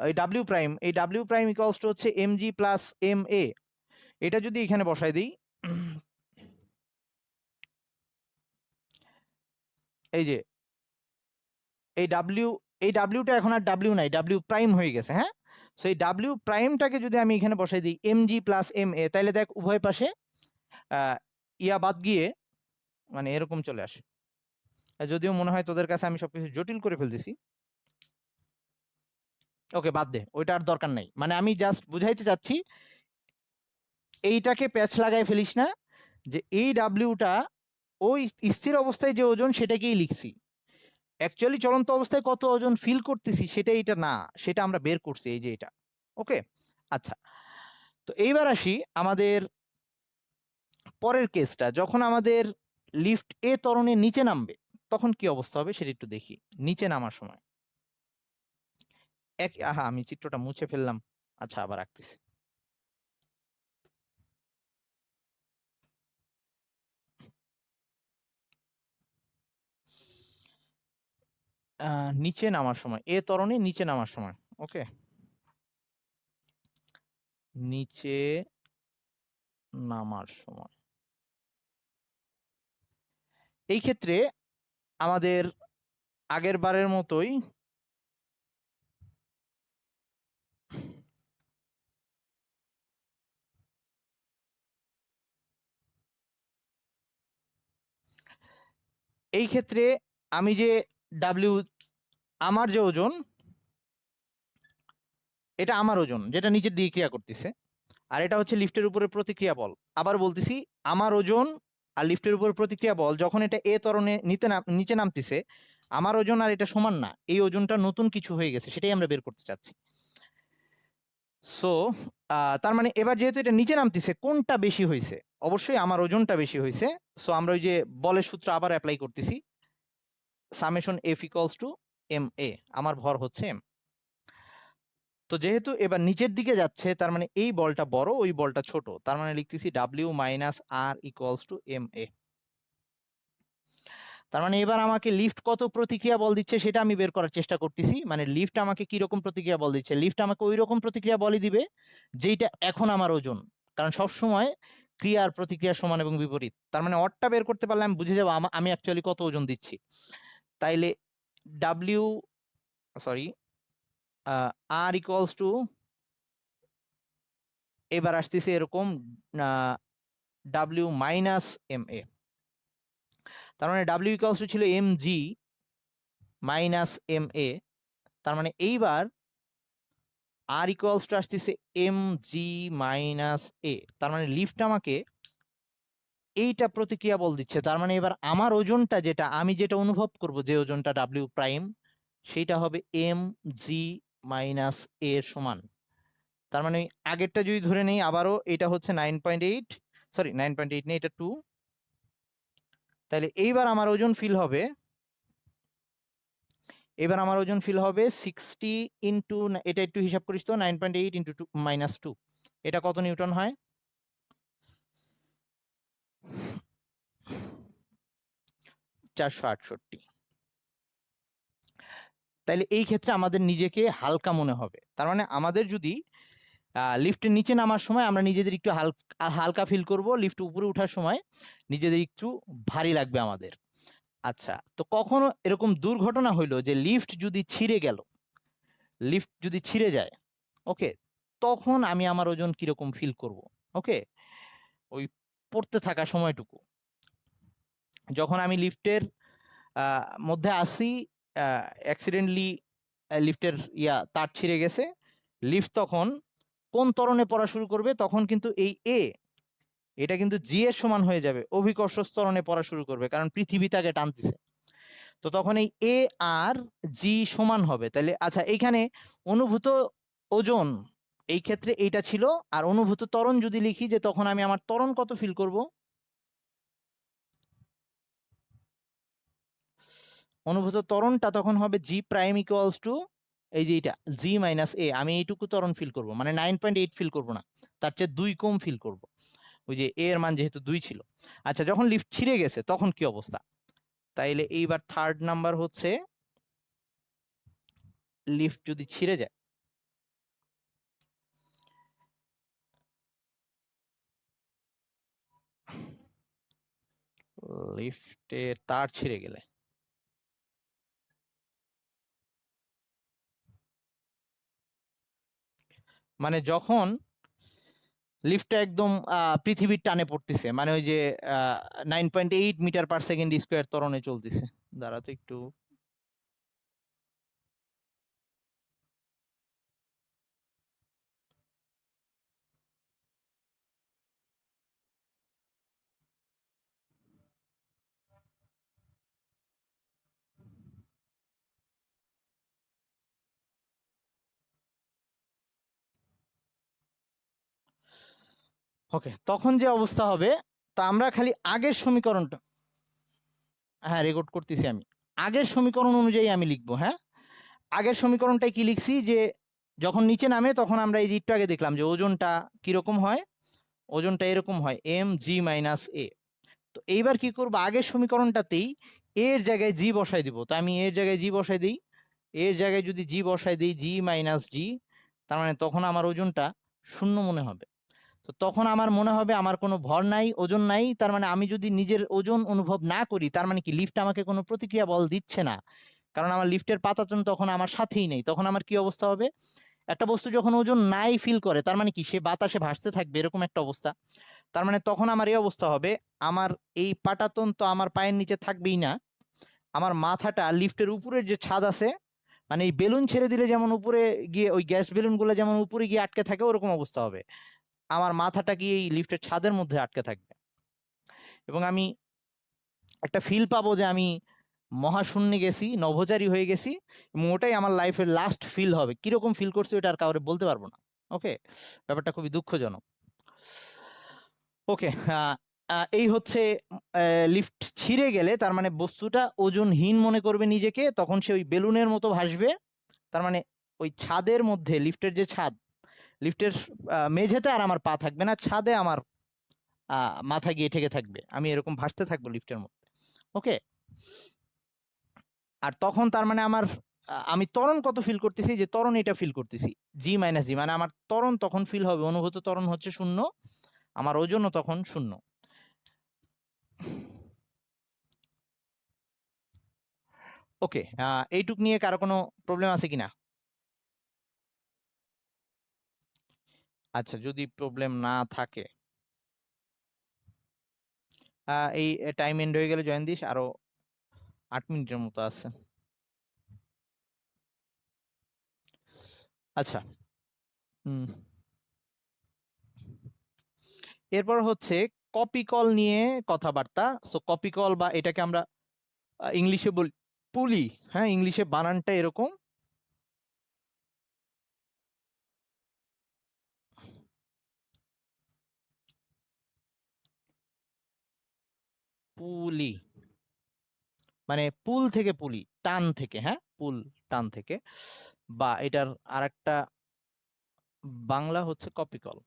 এই ডাব্লিউ প্রাইম ইকুয়ালস টু হচ্ছে এম জি প্লাস এম এ, এটা যদি এখানে বসাই দিই, এই যে এই ডাব্লিউটা এখন আর ডাব্লিউ নাই, ডাব্লিউ প্রাইম হয়ে গেছে। হ্যাঁ, সো এই ডাব্লিউ প্রাইমটাকে যদি আমি এখানে বসাই দিই এম জি প্লাস এম এ, তাহলে দেখ উভয় পাশে ইয়া বাদ গিয়ে মানে এরকম চলে আসে, যদিও মনে হয় তোদের কাছে আমি সবকিছু জটিল করে ফেলতেছি। ওকে, বাদ দে, ওইটা আর দরকার নাই। মানে আমি জাস্ট বুঝাইতে চাচ্ছি, এইটাকে প্যাচ লাগাই ফেলিস না, যে এই ডাব্লিউটা ওই স্থির অবস্থায় যে ওজন সেটাকেই লিখছি, অ্যাকচুয়ালি চলন্ত অবস্থায় কত ওজন ফিল করতেছি সেটা এটা না, সেটা আমরা বের করছি এই যে এটা। ওকে, আচ্ছা, তো এইবার আসি আমাদের পরের কেসটা, যখন আমাদের লিফট এ ত্বরণের নিচে নামবে তখন কি অবস্থা হবে সেটা একটু দেখি। নিচে নামার সময় আহা, আমি চিত্রটা মুছে ফেললাম। আচ্ছা, আবার রাখতেছি। নিচে নামার সময়, এ ত্বরণে নিচে নামার সময়, ওকে, নিচে নামার সময় এই ক্ষেত্রে আমাদের আগের বারের মতোই এই ক্ষেত্রে আমি যে ডাব্লিউ, আমার যে ওজন, এটা আমার ওজন যেটা নিচের দিকে ক্রিয়া করতেছে, আর এটা হচ্ছে লিফটের উপরে প্রতিক্রিয়া বল। আবার বলতেছি, আমার ওজন আর লিফটের উপর প্রতিক্রিয়া বল, যখন এটা এ ত্বরণে নিচে নামতেছে, আমার ওজন আর এটা সমান না, এই ওজনটা নতুন কিছু হয়ে গেছে, সেটাই আমরা বের করতে চাচ্ছি। সো তার মানে এবার যেহেতু এটা নিচে নামতেছে, কোনটা বেশি হয়েছে? অবশ্যই আমার ওজনটা বেশি হয়েছে। সো আমরা ওই যে বলের সূত্র আবার অ্যাপ্লাই করতেছি, summation F equals to M A, আমার ভর হচ্ছে এম। তো যেহেতু এবার নিচের দিকে যাচ্ছে, তার মানে এই বলটা বড়, ওই বলটা ছোট, তার মানে লিখতেছি W minus R equals to M A. তার মানে এবার আমাকে লিফট কত প্রতিক্রিয়া বল দিচ্ছে সেটা আমি বের করার চেষ্টা করতেছি। মানে লিফট আমাকে কি রকম প্রতিক্রিয়া বল দিচ্ছে, লিফট আমাকে ওই রকম প্রতিক্রিয়া বলই দিবে যেটা এখন আমার ওজন, কারণ সব সময় ক্রিয়ার প্রতিক্রিয়া সমান এবং বিপরীত। তার মানে অরটা বের করতে পারলে আমি বুঝে যাবো আমি অ্যাকচুয়ালি কত ওজন দিচ্ছি। তাইলে W, sorry, R equals to, এবার আসতেছে এরকম ডাব্লিউ মাইনাস এম এ। তার মানে ডাব্লিউ ইকুয়ালস টু ছিল M G minus M A. তার মানে এইবার আর ইকুয়ালস টু আসতেছে এম জি মাইনাস এ। তার মানে লিফট আমাকে এইটা প্রতিক্রিয়া বল দিচ্ছে। তার মানে এবার আমার ওজনটা, যেটা আমি যেটা অনুভব করব, যে ওজনটা ডাব্লিউ প্রাইম, সেইটা হবে এম জি মাইনাস এর সমান। তার মানে আগেরটা যদি ধরে নেই আবারও, এটা হচ্ছে 9.8, সরি 9.8 নেই, এটা 2। তাহলে এইবার আমার ওজন ফিল হবে, এবার আমার ওজন ফিল হবে 60 ইন্টু, এটা একটু হিসাব করিস তো, 9.8 ইন্টু 2 মাইনাস 2, এটা কত নিউটন হয়? 468। তাইলে এই ক্ষেত্রে আমাদের নিজেকে হালকা মনে হবে। তার মানে আমাদের যদি লিফটের নিচে নামার সময় আমরা নিজেদের একটু হালকা ফিল করব, লিফট উপরে ওঠার সময় নিজেদের একটু ভারী লাগবে আমাদের। আচ্ছা, তো কখনো এরকম দুর্ঘটনা হইলো যে লিফট যদি ছিঁড়ে গেল, লিফট যদি ছিঁড়ে যায়, ওকে, তখন আমি আমার ওজন কিরকম ফিল করব? ওকে, ওই পড়তে থাকা সময়টুকু, যখন আমি লিফটের মধ্যে আসি, অ্যাক্সিডেন্টলি লিফটের তার ছিঁড়ে গেছে, লিফট তখন কোন ত্বরণে পড়া শুরু করবে? তখন কিন্তু এই এটা কিন্তু জি এর সমান হয়ে যাবে, অভিকর্ষ ত্বরণে পড়া শুরু করবে, কারণ পৃথিবী তাকে টানতেছে। তো তখন এই এ আর জি সমান হবে। তাহলে আচ্ছা, এইখানে অনুভূত ওজন এই ক্ষেত্রে এইটা ছিল, আর অনুভূত ত্বরণ যদি লিখি, যে তখন আমি আমার ত্বরণ কত ফিল করব? অনুভূত ত্বরণটা তখন হবে জি প্রাইম ইকুয়ালস টু, এই যে এটা জি মাইনাস এ। আমি এইটুকু ত্বরণ ফিল করব, মানে 9.8 ফিল করব না, তার চেয়ে 2 কম ফিল করব, ওই যে এ এর মান যেহেতু 2 ছিল। আচ্ছা, যখন লিফট ছিঁড়ে গেছে তখন কি অবস্থা? তাইলে এইবার থার্ড নাম্বার হচ্ছে, লিফট যদি ছিঁড়ে যায়, লিফটের তার ছিঁড়ে গেলে, মানে যখন লিফটটা একদম পৃথিবীর টানে পড়তেছে, মানে ওই যে 9.8 মিটার পার সেকেন্ড স্কোয়ার ত্বরণে চলতেছে, দাঁড়া তো একটু। ওকে, তখন যে অবস্থা হবে, তা আমরা খালি আগের সমীকরণটা, হ্যাঁ রেকর্ড করতেছি আমি, আগের সমীকরণ অনুযায়ী আমি লিখবো। হ্যাঁ, আগের সমীকরণটাই কি লিখছি, যে যখন নিচে নামে তখন আমরা এই যে একটু আগে দেখলাম যে ওজনটা কিরকম হয়, ওজনটা এরকম হয় এম জি মাইনাস এ। তো এইবার কি করবো, আগের সমীকরণটাতেই এর জায়গায় জি বসাই দিব। তো আমি এর জায়গায় জি বসাই দিই, এর জায়গায় যদি জি বসাই দিই জি মাইনাস জি, তার মানে তখন আমার ওজনটা শূন্য মনে হবে। তো তখন আমার মনে হবে আমার কোনো ভর নাই, ওজন নাই, তার মানে আমি যদি নিজের ওজন অনুভব না করি, তার মানে কি লিফট আমাকে কোনো প্রতিক্রিয়া বল দিচ্ছে না, কারণ আমার লিফটের পাতাতন তখন আমার সাথেই নেই। তখন আমার কি অবস্থা হবে, একটা বস্তু যখন ওজন নাই ফিল করে, তার মানে কি সে বাতাসে ভাসতে থাকবে, এরকম একটা অবস্থা। তার মানে তখন আমার এই অবস্থা হবে, আমার এই পাটাতন তো আমার পায়ের নিচে থাকবেই না, আমার মাথাটা লিফটের উপরের যে ছাদ আছে, মানে এই বেলুন ছেড়ে দিলে যেমন উপরে গিয়ে ওই গ্যাস বেলুন গুলো যেমন উপরে গিয়ে আটকে থাকে, ওরকম অবস্থা হবে, আমার মাথাটা গিয়ে এই লিফটের ছাদের মধ্যে আটকে থাকবে, এবং আমি একটা ফিল পাবো যে আমি মহাশূন্যে গেছি, নভোচারী হয়ে গেছি, এবং ওটাই আমার লাইফের লাস্ট ফিল হবে। কিরকম ফিল করছি ওটা আর কাউরে বলতে পারবো না। ওকে, ব্যাপারটা খুবই দুঃখজনক। ওকে, এই হচ্ছে লিফট ছিঁড়ে গেলে তার মানে বস্তুটা ওজনহীন মনে করবে নিজেকে, তখন সে ওই বেলুনের মতো ভাসবে। তার মানে ওই ছাদের মধ্যে, লিফটের যে ছাদ, লিফটের মেঝেতে আর আমার পা থাকবে না, ছাদে আমার মাথা গিয়ে ঠেকে থাকবে, আমি এরকম ভাসতে থাকবো লিফটের মধ্যে। ওকে, আর তখন তার মানে আমার আমি ত্বরণ কত ফিল করতেছি, যে ত্বরণ এটা ফিল করতেছি জি মাইনাস জি, মানে আমার ত্বরণ তখন ফিল হবে, অনুভূত ত্বরণ হচ্ছে শূন্য, আমার ওজনও তখন শূন্য। ওকে, এইটুক নিয়ে কারো কোনো প্রবলেম আছে কিনা? আচ্ছা, যদি প্রবলেম না থাকে, এই টাইম এন্ড হয়ে গেলে জয়েন দিস, আরো 8 মিনিটের মতো আছে। আচ্ছা, হুম, এরপর হচ্ছে কপি কল নিয়ে কথাবার্তা। সো কপি কল, বা এটাকে আমরা ইংলিশে বলি পুলি। হ্যাঁ, ইংলিশে বানানটা এরকম, পুলি, মানে পুল থেকে পুলি, টান থেকে, হ্যাঁ পুল, টান থেকে, বা এটার আরেকটা বাংলা হচ্ছে কপি কল।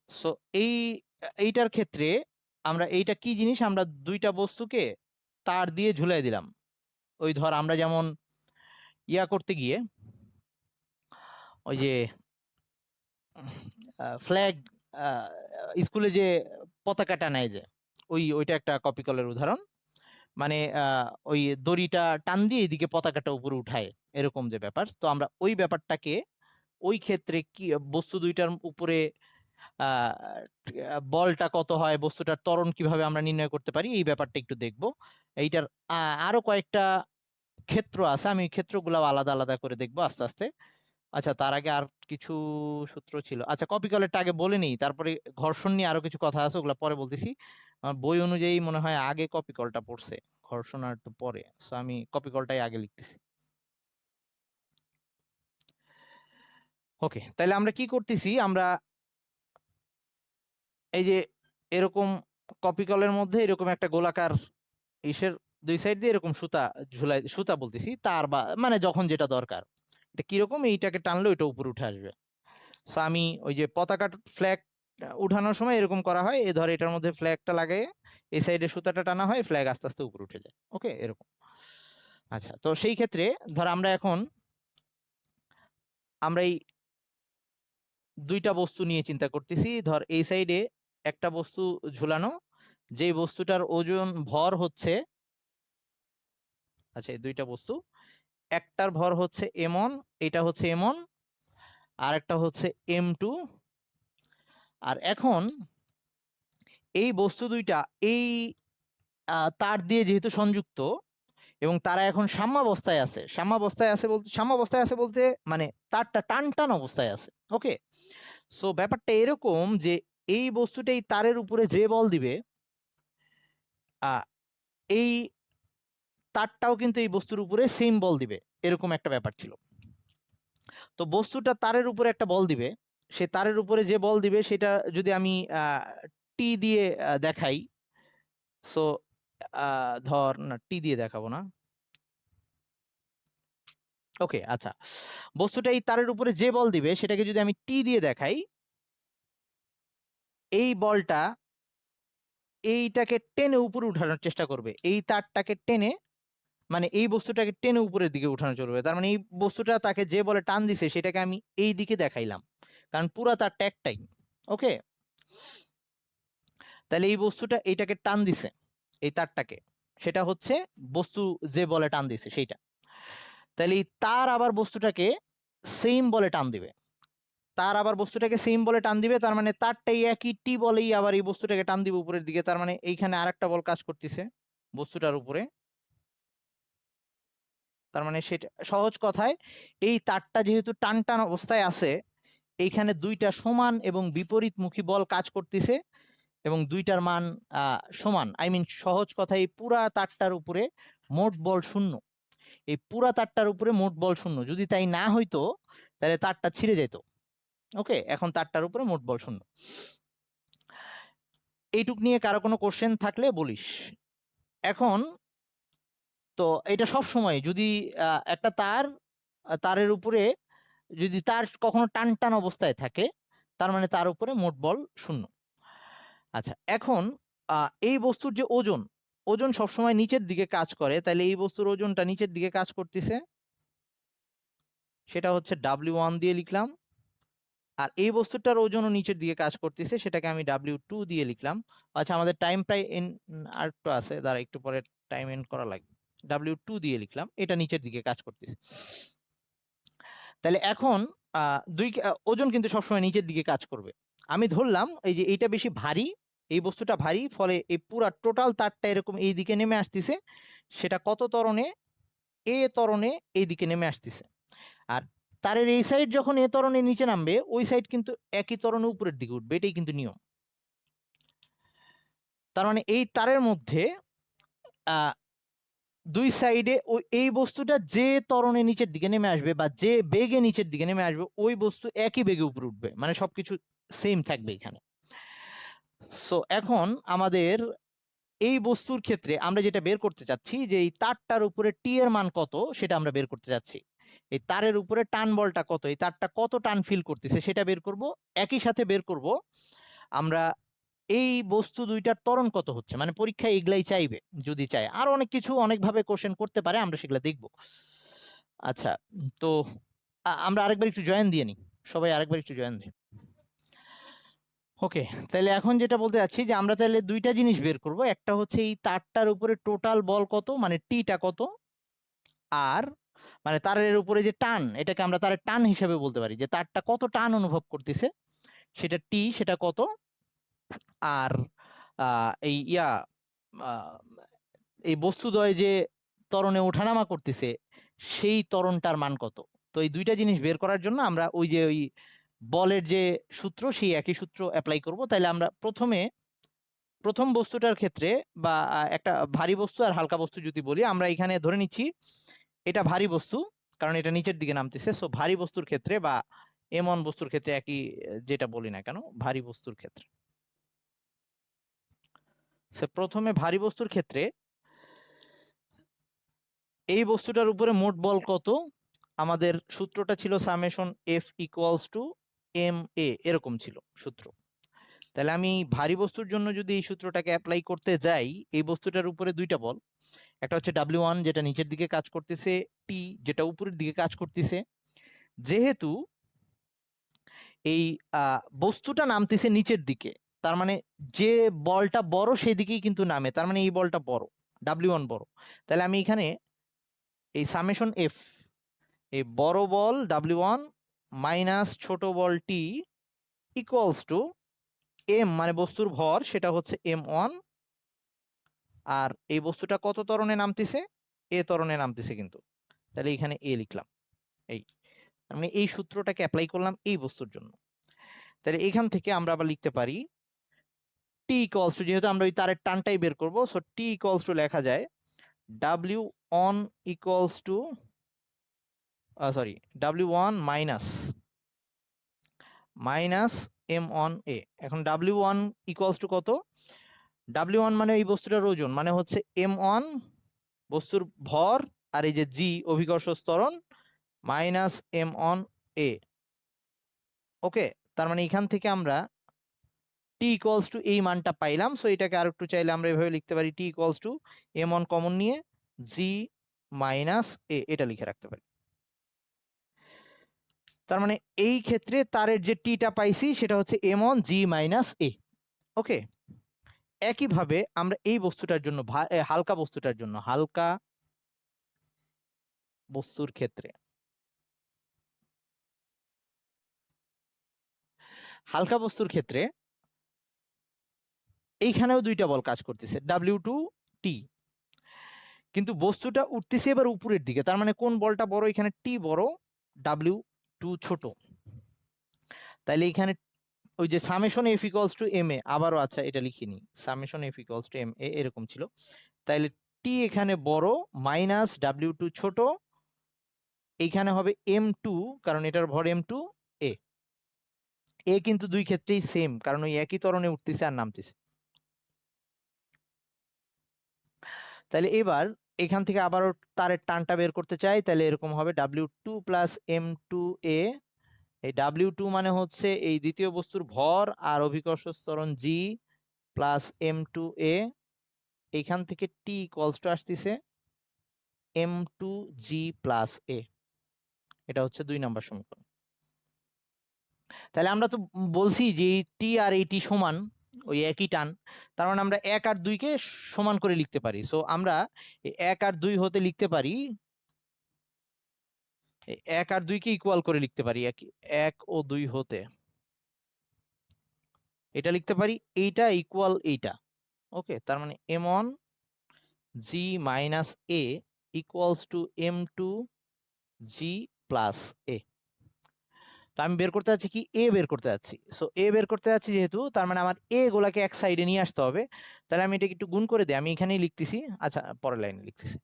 সো এই এইটার ক্ষেত্রে আমরা এইটা কি জিনিস, আমরা দুইটা বস্তুকে তার দিয়ে ঝুলাই দিলাম। ওই ধর আমরা যেমন ইয়া করতে গিয়ে, ওই যে ফ্ল্যাগ, স্কুলে যে পতাকা টানায় যে, ওইটা একটা কপি কলের উদাহরণ। মানে ওই দড়িটা টান দিয়ে এদিকে পতাকাটা উপরে উঠায়, এরকম যে ব্যাপার। তো আমরা ওই ব্যাপারটাকে, ওই ক্ষেত্রে কি বস্তু দুইটার উপরে আহ বলটা কত হয়, বস্তুটার ত্বরণ কিভাবে আমরা নির্ণয় করতে পারি, এই ব্যাপারটা একটু দেখবো। এইটার আরো কয়েকটা ক্ষেত্র আছে, আমি ক্ষেত্রগুলো আলাদা আলাদা করে দেখবো আস্তে আস্তে। আচ্ছা, তার আগে আর কিছু সূত্র ছিল। আচ্ছা, কপি কলেরটা আগে বলে নিই, তারপরে ঘর্ষণ নিয়ে আরো কিছু কথা আছে, ওগুলো পরে বলতেছি। আমার বই অনুযায়ী মনে হয় আগে কপি কলটা পড়ছে, ঘর্ষণ আর একটু পরে, সো আমি কপি কলটাই আগে লিখতেছি। ওকে, তাহলে আমরা কি করতেছি, আমরা এই যে এরকম কপি কলের মধ্যে এরকম একটা গোলাকার ইসের দুই সাইড দিয়ে এরকম সুতা ঝুলাই, সুতা বলতেছি তার, বা মানে যখন যেটা দরকার, এটা কিরকম, এইটাকে টানলে ওইটা উপরে উঠে আসবে। সো আমি ওই যে পতাকা ফ্ল্যাগ উঠানোর সময় এরকম করা হয়, এই ধর এটার মধ্যে ফ্ল্যাগটা লাগে, এই সাইডে সুতাটা টানা হয়, ফ্ল্যাগ আস্তে আস্তে উপরে উঠে যায়। ওকে, এরকম। আচ্ছা, তো সেই ক্ষেত্রে ধর আমরা এখন আমরা এই দুইটা বস্তু নিয়ে চিন্তা করতেছি। ধর এই সাইডে একটা বস্তু ঝুলানো, যেই বস্তুটার ওজন ভর হচ্ছে, আচ্ছা এই দুইটা বস্তু, একটার ভর হচ্ছে m1, এটা হচ্ছে m1, আর একটা হচ্ছে m2। আর এখন এই বস্তু দুইটা এই তার দিয়ে যেহেতু সংযুক্ত এবং তারা এখন সাম্যাবস্থায় আছে, সাম্যাবস্থায় আছে বলতে মানে তারটা টান টান অবস্থায় আছে। ওকে, সো ব্যাপারটা এরকম যে এই বস্তুটা এই তারের উপরে যে বল দিবে এই তারটাও কিন্তু এই বস্তুর উপরে সেম বল দিবে, এরকম একটা ব্যাপার ছিল। তো বস্তুটা তারের উপরে একটা বল দিবে, সে তারের উপরে যে বল দিবে সেটা যদি আমি টি দিয়ে দেখাই, সো ধর না টি দিয়ে দেখাবো না, ওকে আচ্ছা, বস্তুটা এই তারের উপরে যে বল দিবে সেটাকে যদি আমি টি দিয়ে দেখাই, এই বলটা এইটাকে টেনে উপরে উঠানোর চেষ্টা করবে, এই তারটাকে টেনে, মানে এই বস্তুটাকে টেনে উপরের দিকে উঠানো চলবে। তার মানে এই বস্তুটা তাকে যে বলে টান দিছে সেটাকে আমি এই দিকে দেখাইলাম, কারণ পুরা তারটা একটাই। ওকে, তাহলে এই বস্তুটা এইটাকে টান দিছে, এই তারটাকে, সেটা হচ্ছে বস্তু যে বলে টান দিছে সেইটা। তাহলে এই তার আবার বস্তুটাকে সেম বলে টান দিবে, তার আবার বস্তুটাকে সেম বলে টান দিবে, তার মানে তারটাই একই টি বলেই আবার এই বস্তুটাকে টান দিবে উপরের দিকে। তার মানে এইখানে আরেকটা বল কাজ করতেছে বস্তুটার উপরে। তার মানে সেটা সহজ কথায় এই তারটা যেহেতু টান টান অবস্থায় আছে, এইখানে দুইটা সমান এবং বিপরীতমুখী বল কাজ করতেছে এবং দুইটার মান সমান। আই মিন সহজ কথায় এই পুরা তারটার উপরে মোট বল শূন্য, এই পুরা তারটার উপরে মোট বল শূন্য। যদি তাই না হইতো তাহলে তারটা ছিঁড়ে যেত। ওকে, এখন তারটার উপরে মোট বল শূন্য। এইটুক নিয়ে কারো কোনো কোশ্চেন থাকলে বলিস। এখন তো এটা সব সময় যদি একটা তারের উপরে যদি তার কখনো টান টান অবস্থায় থাকে, তার মানে তার উপরে মোট বল শূন্য। আচ্ছা, এখন এই বস্তুর যে ওজন, ওজন সবসময় নিচের দিকে কাজ করে, তাহলে এই বস্তুর ওজনটা নিচের দিকে কাজ করতেছে, সেটা হচ্ছে W1 দিয়ে লিখলাম। আর এই বস্তুটার ওজনও নিচের দিকে কাজ করতেছে, সেটাকে আমি W2 দিয়ে লিখলাম। আচ্ছা, আমাদের টাইম প্রায় আর একটু আছে, দাঁড়া একটু পরে টাইম এন্ড করা লাগবে। W2 দিয়ে লিখলাম, এটা নিচের দিকে কাজ করতেছে। তাহলে এখন ওজন কিন্তু সবসময় নিচের দিকে কাজ করবে। আমি ধরলাম এই যে এইটা বেশি ভারী, এই বস্তুটা ভারী, ফলে এই পুরা টোটাল তারটা এরকম এই দিকে নেমে আসতেছে, সেটা কত ত্বরণে? এ ত্বরণে এই দিকে নেমে আসতেছে। আর তারের এই সাইড যখন এ ত্বরণে নিচে নামবে, ওই সাইড কিন্তু একই ত্বরণে উপরের দিকে উঠবে, এটাই কিন্তু নিয়ম। তার মানে এই তারের মধ্যে দুই সাইডে ওই এই বস্তুটা যে ত্বরণে নিচের দিকে নেমে আসবে বা যে বেগে নিচের দিকে নেমে আসবে, ওই বস্তু একই বেগে উপরে উঠবে, মানে সবকিছু সেম থাকবে এখানে। সো এখন আমাদের এই বস্তুর ক্ষেত্রে আমরা যেটা বের করতে চাচ্ছি যে এই তারটার উপরে টি এর মান কত সেটা আমরা বের করতে চাচ্ছি। এই তারের উপরে টান বলটা কত, এই তারটা কত টান ফিল করতেছে সেটা বের করব। একই সাথে বের করব আমরা এই বস্তু দুইটার ত্বরণ কত হচ্ছে, মানে পরীক্ষায় এগুলাই চাইবে। যদি চায় আরো অনেক কিছু অনেকভাবে কোশ্চেন করতে পারে, আমরা সেগুলো দেখব। আচ্ছা, তো আমরা আরেকবার একটু জয়েন দিয়ে নিই, সবাই আরেকবার একটু জয়েন দিই। ওকে, তাহলে এখন যেটা বলতে যাচ্ছি যে আমরা তাহলে দুইটা জিনিস বের করব, একটা হচ্ছে এই তারটার উপরে টোটাল বল কত, মানে টিটা কত, আর মানে তারের উপরে যে টান, এটাকে আমরা তারের টান হিসেবে বলতে পারি, যে তারটা কত টান অনুভব করতেছে সেটা টি, সেটা কত। আর এই এই বস্তুদ্বয় যে ত্বরণে ওঠানামা করতেছে সেই ত্বরণটার মান কত। তো এই দুইটা জিনিস বের করার জন্য আমরা ওই যে ওই বলের যে সূত্র, সেই একই সূত্র অ্যাপ্লাই করব। তাহলে আমরা প্রথম বস্তুটার ক্ষেত্রে বা একটা ভারী বস্তু আর হালকা বস্তু যদি বলি, আমরা এখানে ধরে নিচ্ছি এটা ভারী বস্তু, কারণ এটা নিচের দিকে নামতেছে। সো ভারী বস্তুর ক্ষেত্রে বা M1 বস্তুর ক্ষেত্রে একই, যেটা বলি না কেন ভারী বস্তুর ক্ষেত্রে, সে প্রথমে ভারী বস্তুর ক্ষেত্রে এই বস্তুটার উপরে মোট বল কত, আমাদের সূত্রটা ছিল summation F equals to MA, এরকম ছিল সূত্র। তাহলে আমি ভারী বস্তুর জন্য যদি এই সূত্রটাকে অ্যাপ্লাই করতে যাই, এই বস্তুটার উপরে দুইটা বল, একটা হচ্ছে W1 যেটা নিচের দিকে কাজ করতেছে, T যেটা উপরের দিকে কাজ করতেছে। যেহেতু এই বস্তুটা নামতেছে নিচের দিকে, তার মানে যে বলটা বড় সেদিকেই কিন্তু নামে, তার মানে এই বলটা বড়, W1 বড়। তাহলে আমি এখানে এই সামেশন F, এই বড় বল W1 মাইনাস ছোট বল T ইকুয়ালস টু এম মানে বস্তুর ভর, সেটা হচ্ছে m1, আর এই বস্তুটা কত ত্বরণে নামতেছে, এ ত্বরণে নামতেছে কিন্তু, তাহলে এখানে এ লিখলাম। এই আমি এই সূত্রটাকে অ্যাপ্লাই করলাম এই বস্তুর জন্য। তাহলে এখান থেকে আমরা আবার লিখতে পারি টি ইকুয়ালস টু, যেহেতু আমরা ওই তারের টানটাই বের করব, সো টি ইকুয়ালস টু লেখা যায় W1 equals to W1 minus M1A। এখন W1 ইকুয়ালস টু কত? W1 মানে এই বস্তুটার ওজন, মানে হচ্ছে M1 বস্তুর ভর, আর এই যে G অভিকর্ষ ত্বরণ, মাইনাস M1A। ওকে, তার মানে এখান থেকে আমরা টি ইকুয়ালস টু এই মানটা পাইলাম। সো এটাকে আর একটু চাইলে আমরা এভাবে লিখতে পারি, টি ইকুয়ালস টু M1 কমন নিয়ে G মাইনাস A, এটা লিখে রাখতে পারি। তার মানে এই ক্ষেত্রে তারের যে টিটা পাইছি সেটা হচ্ছে M1 G মাইনাস A। ওকে, একইভাবে আমরা এই বস্তুটার জন্য, হালকা বস্তুটার জন্য, হালকা বস্তুর ক্ষেত্রে, হালকা বস্তুর ক্ষেত্রে এইখানেও দুইটা বল কাজ করতেছে, W2T, কিন্তু বস্তুটা উঠতেছে এবার উপরের দিকে। তার মানে কোন বলটা বড়? এখানে টি বড়, W2 ছোট। তাইলে এখানে ওই যে summation F equals to M A, আবারও আচ্ছা এটা লিখিনি, summation F equals to M A এরকম ছিল। তাইলে টি এখানে বড়, মাইনাস W2 ছোট, এইখানে হবে M2, কারণ এটার ভর M2 এ। এ কিন্তু দুই ক্ষেত্রেই সেম, কারণ ওই একই ত্বরণে উঠতেছে আর নামতেছে। তাহলে এবার এখান থেকে আবারও তারের টানটা বের করতে চাই, তাহলে এরকম হবে W2 প্লাস M2A। এই W2 মানে হচ্ছে এই দ্বিতীয় বস্তুর ভর আর অভিকর্ষ ত্বরণ G প্লাস M2A। এইখান থেকে T ইকুয়ালস টু আসতেছে M2G প্লাস A। এটা হচ্ছে 2 নম্বর সমীকরণ। তাহলে আমরা তো বলছি যে টি আর এই টি সমান, ওই একই টান, তার মানে আমরা 1 আর 2 কে সমান করে লিখতে পারি। সো আমরা 1 আর 2 হতে লিখতে পারি, 1 আর 2 কে ইকুয়াল করে লিখতে পারি, 1 ও 2 হতে এটা লিখতে পারি, এইটা ইকুয়াল এইটা। ওকে, তার মানে M1 G minus A equals to M2 G plus A। তো আমি বের করতে যাচ্ছি কি, এ বের করতে যাচ্ছি। সো এ বের করতে যাচ্ছি যেহেতু, তার মানে আমার এ গুলাকে এক সাইডে নিয়ে আসতে হবে। তাহলে আমি এটাকে একটু গুণ করে দিই, আমি এখানেই লিখতেছি, আচ্ছা পরের লাইনে লিখতেছি,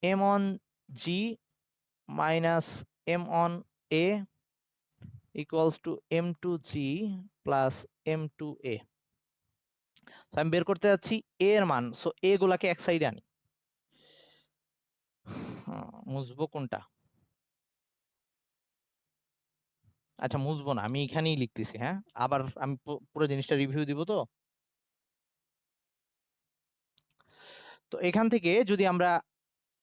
M1 G minus M1 A equals to M2 G plus M2 A। তো আমি বের করতে যাচ্ছি এ এর মান, সো এ গুলাকে এক সাইডে আনি। মুছবো কোনটা? আচ্ছা মুছবো না, আমি এখানেই লিখতেছি। হ্যাঁ, আবার আমি পুরো জিনিসটা রিভিউ দিব। তো তো এখান থেকে যদি আমরা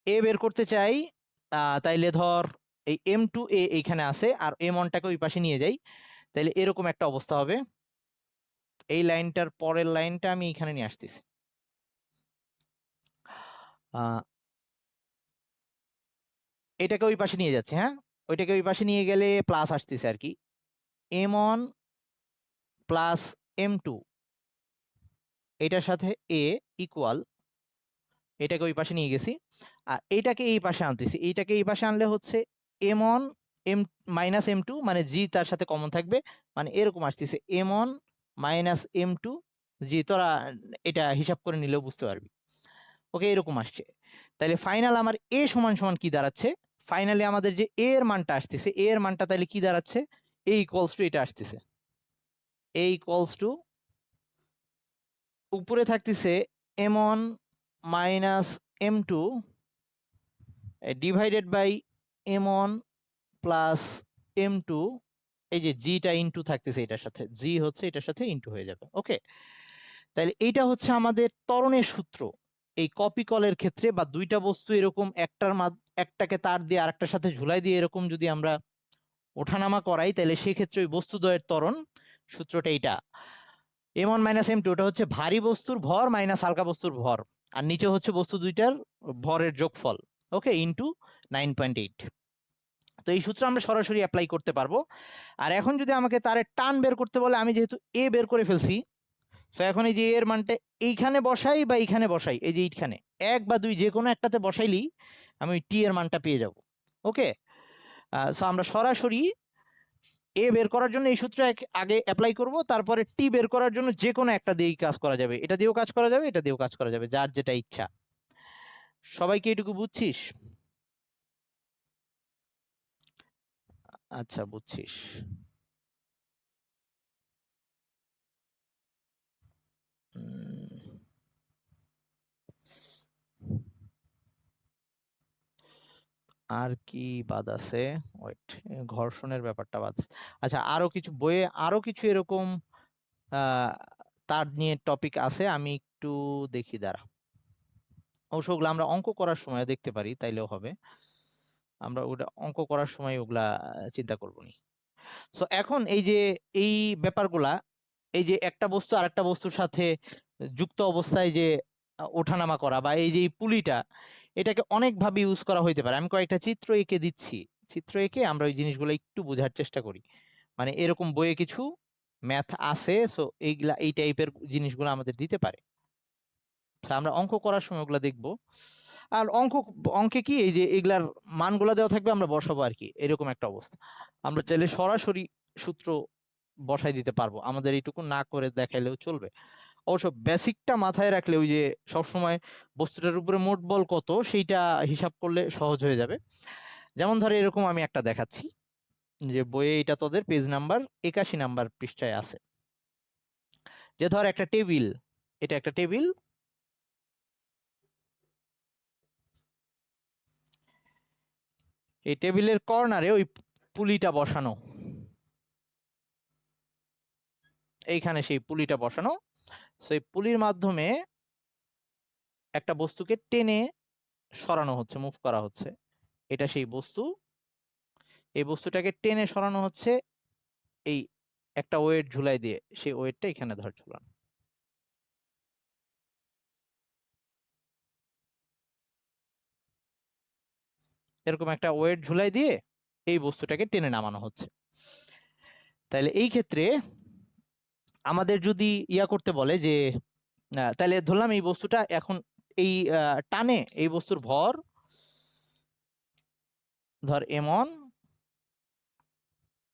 এ বের করতে চাই, তাইলে ধর এই M2A এইখানে আছে আর M1টাকে ওই পাশে নিয়ে যাই, তাইলে এরকম একটা অবস্থা হবে। এই লাইনটার পরের লাইনটা আমি এখানে নিয়ে আসতেছি। এটাকে ওই পাশে নিয়ে যাচ্ছে, হ্যাঁ, ওইটাকে ওই পাশে নিয়ে গেলে প্লাস আসতেছে আর কি, M1 প্লাস M2, এটার সাথে এ ইকুয়াল, এটাকে ওই পাশে নিয়ে গেছি, আর এইটাকে এই পাশে আনতেছি। এইটাকে এই পাশে আনলে হচ্ছে M1 M মাইনাস M2, মানে জি তার সাথে কমন থাকবে, মানে এরকম আসতেছে M1 মাইনাস M2 জি। তোরা এটা হিসাব করে নিলেও বুঝতে পারবি। ওকে, এরকম আসছে। তাহলে ফাইনাল আমার এ সমান সমান কি দাঁড়াচ্ছে? ফাইনালি আমাদের যে এ এর মানটা আসতেছে, এ এর মানটা তাহলে কি দাঁড়াচ্ছে? এ ইকুয়ালস টু এটা আসতেছে, এ ইকুয়ালস টু উপরে থাকতেছে M1 minus M2 divided by M1 plus M2, এই যে জিটা ইনটু থাকতেছে এটার সাথে, জি হচ্ছে এটার সাথে ইনটু হয়ে যাবে। ওকে, তাহলে এইটা হচ্ছে আমাদের ত্বরণের সূত্র। এই কপি কলের ক্ষেত্রে বা দুইটা বস্তু এরকম একটাকে তার দিয়ে আরেকটার সাথে ঝুলাই দিয়ে এরকম যদি আমরা ওঠানামা করাই, তাহলে সেক্ষেত্রে ওই বস্তুদ্বয়ের ত্বরণ সূত্রটা এইটা, M1 মাইনাস M2, ওটা হচ্ছে ভারী বস্তুর ভর মাইনাস হালকা বস্তুর ভর, আর নিচে হচ্ছে বস্তু দুইটার ভরের যোগফল। ওকে, ইনটু 9.8। তো এই সূত্র আমরা সরাসরি অ্যাপ্লাই করতে পারবো। আর এখন যদি আমাকে তারের টান বের করতে বলে, আমি যেহেতু এ বের করে ফেলছি, সো এখন এই যে এর মানটা এইখানে বসাই বা এইখানে বসাই, এই যে এইখানে 1 বা 2 যে কোনো একটাতে বসাইলেই আমি ওই টি এর মানটা পেয়ে যাব। ওকে, সো আমরা সরাসরি এ বের করার জন্য এই সূত্র আগে অ্যাপ্লাই করব, তারপরে টি বের করার জন্য যে কোনো একটা দিয়েই কাজ করা যাবে, এটা দিয়েও কাজ করা যাবে, এটা দিয়েও কাজ করা যাবে, যার যেটা ইচ্ছা। সবাইকে এটুকু বুঝছিস? আচ্ছা, বুঝছিস। আর কি বাদ আছে? ওয়েট, ঘর্ষণের ব্যাপারটা বাদ। আচ্ছা, আরো কিছু বইয়ে আরো কিছু এরকম তার নিয়ে টপিক আছে, আমি একটু দেখি, দাঁড়া। ওগুলো আমরা অঙ্ক করার সময় দেখতে পারি, তাইলেও হবে। আমরা ওটা অঙ্ক করার সময় ওগুলা চিন্তা করবো নি। সো এখন এই যে এই ব্যাপারগুলা, এই যে একটা বস্তু আর একটা বস্তুর সাথে যুক্ত অবস্থায় যে ওঠানামা করা, বা এই যে এই পুলিটা, এটাকে অনেকভাবে ইউজ করা হইতে পারে। আমি কয়েকটা চিত্র এঁকে দিচ্ছি, চিত্র এঁকে আমরা ওই জিনিসগুলো একটু বোঝার চেষ্টা করি। মানে এরকম বইয়ে কিছু ম্যাথ আছে, সো এইগুলা এই টাইপের জিনিসগুলো আমাদের দিতে পারে। আমরা অঙ্ক করার সময় ওগুলা দেখবো। আর অঙ্কে কি এই যে এগুলার মানগুলা দেওয়া থাকবে, আমরা বসাবো আর কি, এরকম একটা অবস্থা। আমরা চাইলে সরাসরি সূত্র বসাই দিতে পারবো, আমাদের এইটুকু না করে দেখাইলেও চলবে। অবশ্য বেসিকটা মাথায় রাখলে ওই যে সবসময় বস্তুটার উপরে মোট বল কত সেইটা হিসাব করলে সহজ হয়ে যাবে। যেমন ধর এরকম আমি একটা দেখাচ্ছি, যে বইয়ে এটা তোদের পেজ নাম্বার 81 নাম্বার পৃষ্ঠায় আছে। যে ধর একটা টেবিল, এটা একটা টেবিল, এই টেবিলের কর্নারে ওই পুলিটা বসানো, এইখানে সেই পুলিটা বসানো। সেই পুলির মাধ্যমে একটা বস্তুকে টেনে সরানো হচ্ছে, মুভ করা হচ্ছে। এটা সেই বস্তু, এই বস্তুটাকে টেনে সরানো হচ্ছে এই একটা ওয়েট ঝুলাই দিয়ে, সেই ওয়েটটা এখানে ধর ঝুলানো। এরকম একটা ওয়েট ঝুলাই দিয়ে এই বস্তুটাকে টেনে নামানো হচ্ছে। তাহলে এই ক্ষেত্রে আমাদের যদি ইয়া করতে বলে যে, তাহলে ধরলাম এই বস্তুটা এখন এই টানে এই বস্তুর ভর ধর m1,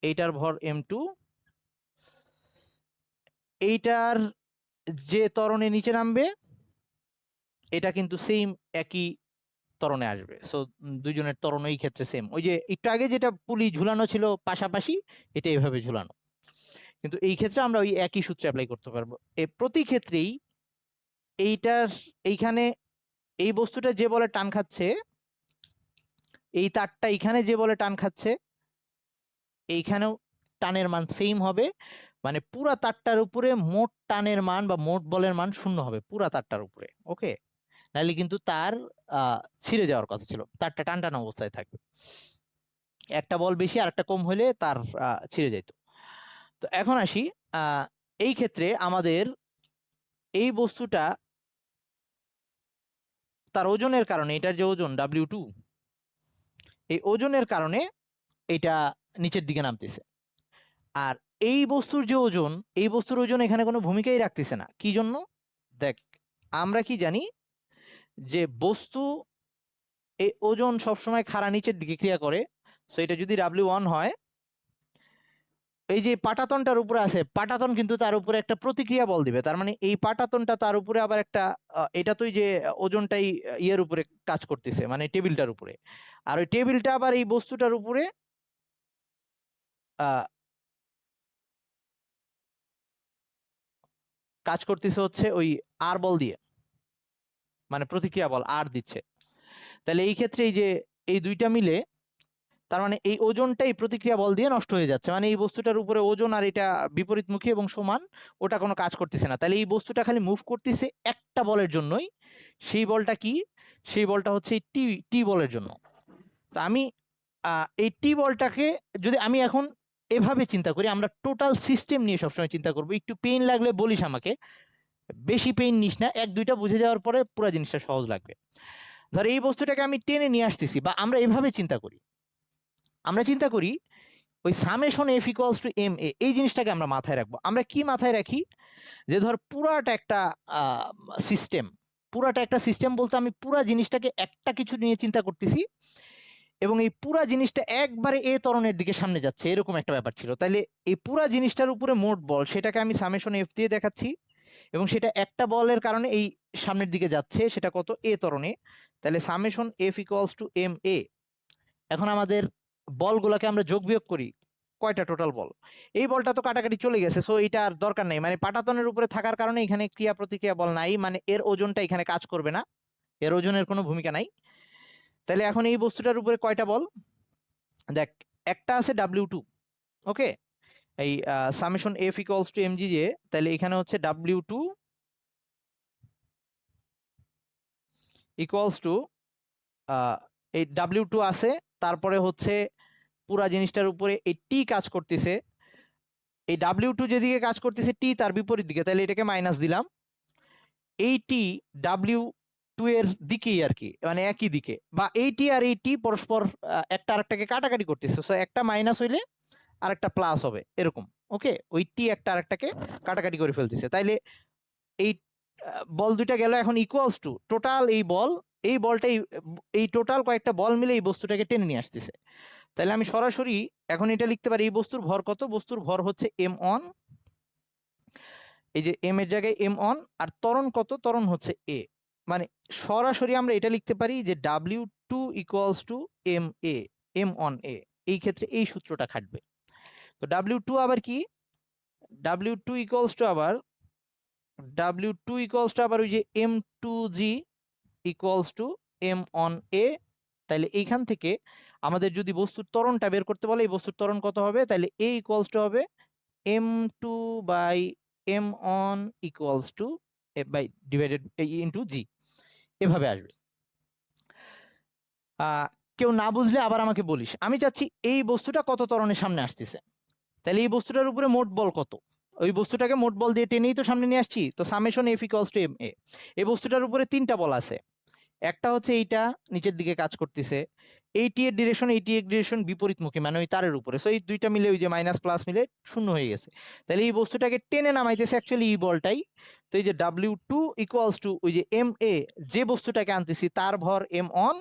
এইটার ভর m2, এইটার যে ত্বরণে নিচে নামবে এটা কিন্তু সেম একই ত্বরণে আসবে। সো দুইজনের ত্বরণ এই ক্ষেত্রে সেম। ওই যে একটু আগে যেটা পুলি ঝুলানো ছিল পাশাপাশি, এটা এইভাবে ঝুলানো, কিন্তু এই ক্ষেত্রে আমরা ওই একই সূত্র অ্যাপ্লাই করতে পারবো। প্রতি ক্ষেত্রেই এইটার এইখানে এই বস্তুটা যে বলে টান খাচ্ছে, এই তারটা এইখানে যে বলে টান খাচ্ছে, এইখানেও টানের মান সেম হবে। মানে পুরা তারটার উপরে মোট টানের মান বা মোট বলের মান 0 হবে পুরা তারটার উপরে। ওকে, নাহলে কিন্তু তার ছিঁড়ে যাওয়ার কথা ছিল, তারটা টান টান অবস্থায় থাকবে। একটা বল বেশি আর একটা কম হলে তার ছিঁড়ে যেত। তো এখন আসি, এই ক্ষেত্রে আমাদের এই বস্তুটা তার ওজনের কারণে, এটার যে ওজন W2, এই ওজনের কারণে এটা নিচের দিকে নামতেছে। আর এই বস্তুর যে ওজন, এই বস্তুর ওজন এখানে কোনো ভূমিকাই রাখতেছে না। কি জন্য? দেখ, আমরা কি জানি যে বস্তু এই ওজন সবসময় খাড়া নিচের দিকে ক্রিয়া করে। সো এটা যদি W1 হয়, এই যে পাটাতনটার উপরে আছে, পাটাতন কিন্তু তার উপরে একটা প্রতিক্রিয়া বল দিবে। তার মানে এই পাটাতনটা তার উপরে আবার একটা, এটা তো যে ওজনটাই ইয়ের উপরে কাজ করতেছে, মানে টেবিলটার উপরে। আর ওই টেবিলটা আবার এই বস্তুটার উপরে কাজ করতেছে হচ্ছে ওই আর বল দিয়ে, মানে প্রতিক্রিয়া বল আর দিচ্ছে। তাহলে এই ক্ষেত্রে এই যে এই দুইটা মিলে, তার মানে এই ওজনটাই প্রতিক্রিয়া বল দিয়ে নষ্ট হয়ে যাচ্ছে। মানে এই বস্তুটার উপরে ওজন আর এটা বিপরীতমুখী এবং সমান, ওটা কোনো কাজ করতেছে না। তাহলে এই বস্তুটা খালি মুভ করতেছে একটা বলের জন্যই। সেই বলটা কি? সেই বলটা হচ্ছে টি টি বলের জন্য। তো আমি এই টি বলটাকে যদি আমি এখন এভাবে চিন্তা করি, আমরা টোটাল সিস্টেম নিয়ে সবসময় চিন্তা করবো। একটু পেইন লাগলে বলিস আমাকে, বেশি পেইন নিস না, 1-2টা বুঝে যাওয়ার পরে পুরো জিনিসটা সহজ লাগবে। ধর এই বস্তুটাকে আমি টেনে নিয়ে আসতেছি, বা আমরা এভাবে চিন্তা করি, আমরা চিন্তা করি ওই summation F equals to M A, এই জিনিসটাকে আমরা মাথায় রাখবো। আমরা কি মাথায় রাখি, যে ধর পুরাটা একটা সিস্টেম, পুরাটা একটা সিস্টেম বলতে আমি পুরা জিনিসটাকে একটা কিছু নিয়ে চিন্তা করতেছি এবং এই পুরা জিনিসটা একবারে এ ত্বরণের দিকে সামনে যাচ্ছে, এরকম একটা ব্যাপার ছিল। তাইলে এই পুরা জিনিসটার উপরে মোট বল সেটাকে আমি সামেশন এফ দিয়ে দেখাচ্ছি এবং সেটা একটা বলের কারণে এই সামনের দিকে যাচ্ছে, সেটা কত, এ ত্বরণে। তাহলে summation F equals to M A. এখন আমাদের বলগুলোকে আমরা যোগ বিয়োগ করি, কয়টা টোটাল বল, এই বলটা তো কাটাকাটি চলে গেছে, সো এটা আর দরকার নেই, মানে পাটাতনের উপরে থাকার কারণে এখানে ক্রিয়া প্রতিক্রিয়া বল নাই, মানে এর ওজনটা এখানে কাজ করবে না, এর ওজনের কোনো ভূমিকা নাই। তাহলে এখন এই বস্তুটার উপরে কয়টা বল, দেখ একটা আছে W2, ওকে, এই summation F equals two MG যে, তাহলে এখানে হচ্ছে W2 ইকুয়ালস টু এই W2 আছে, তারপরে হচ্ছে পুরা জিনিসটার উপরে এই টি কাজ করতেছে, এই W2 যেদিকে কাজ করতেছে টি তার বিপরীত দিকে, তাহলে এটাকে মাইনাস দিলাম, এই টি W2 এর দিকেই আর কি, মানে একই দিকে, বা এই টি আর এই টি পরস্পর একটা আরেকটাকে কাটাকাটি করতেছে, সো একটা মাইনাস হইলে আরেকটা প্লাস হবে এরকম, ওকে, ওই টি একটা আরেকটাকে কাটাকাটি করে ফেলতেছে। তাইলে এই বল দুইটা গেল, এখন ইকুয়ালস টু টোটাল এই বল, এই বলটাই, এই টোটাল কয়েকটা বল মিলে এই বস্তুটাকে টেনে নিয়ে আসতেছে। তাহলে আমি সরাসরি এখন এটা লিখতে পারি, এই বস্তুর ভর কত, বস্তুর ভর হচ্ছে m1, এই যে m এর জায়গায় m1, আর ত্বরণ কত, ত্বরণ হচ্ছে a, মানে সরাসরি আমরা এটা লিখতে পারি যে W2 equals to ma, m1a, এই ক্ষেত্রে এই সূত্রটা খাটবে। তো W2 আবার কি, W2 ইকুয়ালস টু আবার ওই যে m2g ইকুয়ালস টু m1a। তাহলে এইখান থেকে আমাদের যদি বস্তুর ত্বরণটা বের করতে বলে, এই বস্তুর ত্বরণ কত হবে, তাহলে a ইকুয়ালস টু হবে m2 by m1 equals to by divided into g, এভাবে আসবে। কেউ না বুঝলে আবার আমাকে বলিস। আমি চাচ্ছি এই বস্তুটা কত ত্বরণের সামনে আসতেছে, তাহলে এই বস্তুটার উপরে মোট বল কত, ওই বস্তুটাকে মোট বল দিয়ে টেনেই তো সামনে নিয়ে আসছি, তো summation F equals to M A. এই বস্তুটার উপরে তিনটা বল আছে, একটা হচ্ছে এইটা নিচের দিকে কাজ করতেছে, এইটি এর ডিরেকশন বিপরীতমুখী, মানে ওই তারের উপরে, সো এই দুইটা মিলে ওই যে মাইনাস প্লাস মিলে শূন্য হয়ে গেছে। তাহলে এই বস্তুটাকে টেনে নামাইতেছে অ্যাকচুয়ালি এই বলটাই। তো এই যে W2 ইকুয়ালস টু ওই যে এম এ, যে বস্তুটাকে আনতেছি তার ভর m1,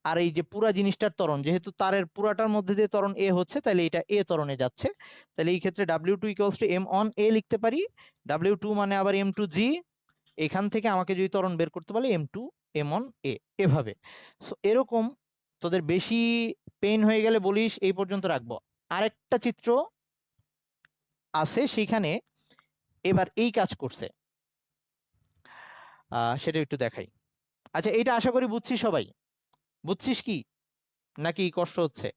আর এই যে পুরা জিনিসটার ত্বরণ, যেহেতু তারের পুরাটার মধ্যে দিয়ে ত্বরণ এ হচ্ছে, তাহলে এটা এ ত্বরণে যাচ্ছে, তাহলে এই ক্ষেত্রে W2 ইকুয়ালস টু m1a লিখতে পারি, W2 মানে আবার m2g, এখান থেকে আমাকে যদি ত্বরণ বের করতে বলে m2 m1a, এভাবে। সো এরকম তোদের বেশি পেইন হয়ে গেলে বলিস, এই পর্যন্ত রাখবো। আরেকটা চিত্র আছে সেখানে এবার এই কাজ করছে, সেটা একটু দেখাই। আচ্ছা, এটা আশা করি বুঝছিস সবাই, বুঝছিস কি নাকি কষ্ট হচ্ছে?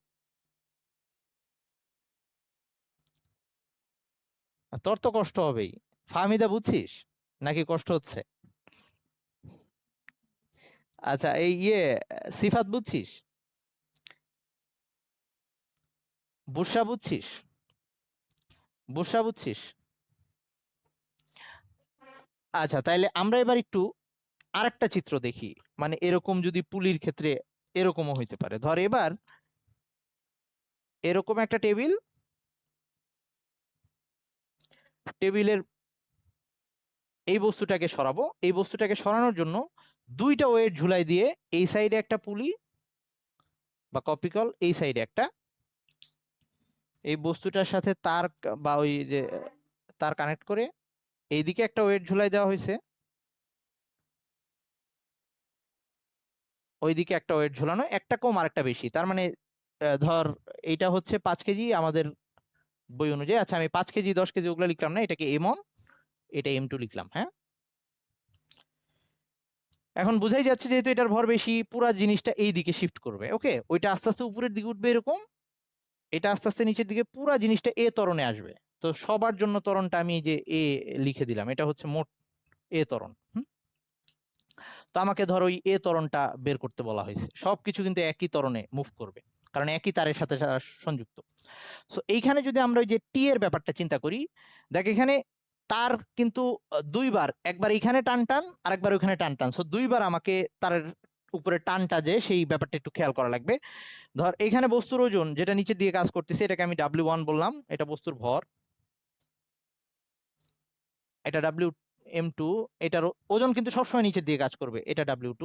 তোর তো কষ্ট হবেই। ফাহমিদা বুঝছিস নাকি কষ্ট হচ্ছে? আচ্ছা, এই সিফাত বুঝছিস? বুসরা বুঝছিস? বুসরা বুঝছিস? আচ্ছা, তাইলে আমরা এবার একটু আরেকটা চিত্র দেখি, মানে এরকম যদি পুলির ক্ষেত্রে এরকমও হইতে পারে। ধর এবার এরকম একটা টেবিলের এই বস্তুটাকে সরাবো, এই বস্তুটাকে সরানোর জন্য দুইটা ওয়েট ঝুলাই দিয়ে এই সাইডে একটা পুলি বা কপিকল, এই সাইডে একটা, এই বস্তুটার সাথে তার বা ওই যে তার কানেক্ট করে এইদিকে একটা ওয়েট ঝুলাই দেওয়া হয়েছে, ওইদিকে একটা ওয়েট ঝুলানো, একটা কম আর একটা বেশি, তার মানে ধর এইটা হচ্ছে 5 কেজি আমাদের বই অনুযায়ী। আচ্ছা, আমি 5 কেজি 10 কেজি ওগুলো লিখলাম না, এটাকে m1, এটা m2 লিখলাম। হ্যাঁ, এখন বুঝাই যাচ্ছে যেহেতু এটার ভর বেশি, পুরা জিনিসটা এই দিকে শিফট করবে, ওকে, ওইটা আস্তে আস্তে উপরের দিকে উঠবে এরকম, এটা আস্তে আস্তে নিচের দিকে, পুরা জিনিসটা এ ত্বরণে আসবে। তো সবার জন্য ত্বরণটা আমি এই যে এ লিখে দিলাম, এটা হচ্ছে মোট এ ত্বরণ। তো আমাকে ধর ওই এ ত্বরণটা বের করতে বলা হয়েছে, সবকিছু কিন্তু একই ত্বরণে মুভ করবে কারণ একই তারের সাথে সংযুক্ত। সো এইখানে যদি আমরা ওই যে টি এর ব্যাপারটা চিন্তা করি, দেখ এখানে তার কিন্তু দুইবার, একবার এখানে টান টান আর একবার ওইখানে টান টান, সো দুইবার আমাকে তারের উপরে টানটা যে সেই ব্যাপারটা একটু খেয়াল করা লাগবে। ধর এখানে বস্তুর ওজন যেটা নিচের দিকে কাজ করতেছে এটাকে আমি W1 বললাম, এটা বস্তুর ভর, এটা WM2, এটার ওজন কিন্তু সবসময় নিচের দিকে কাজ করবে, এটা W2।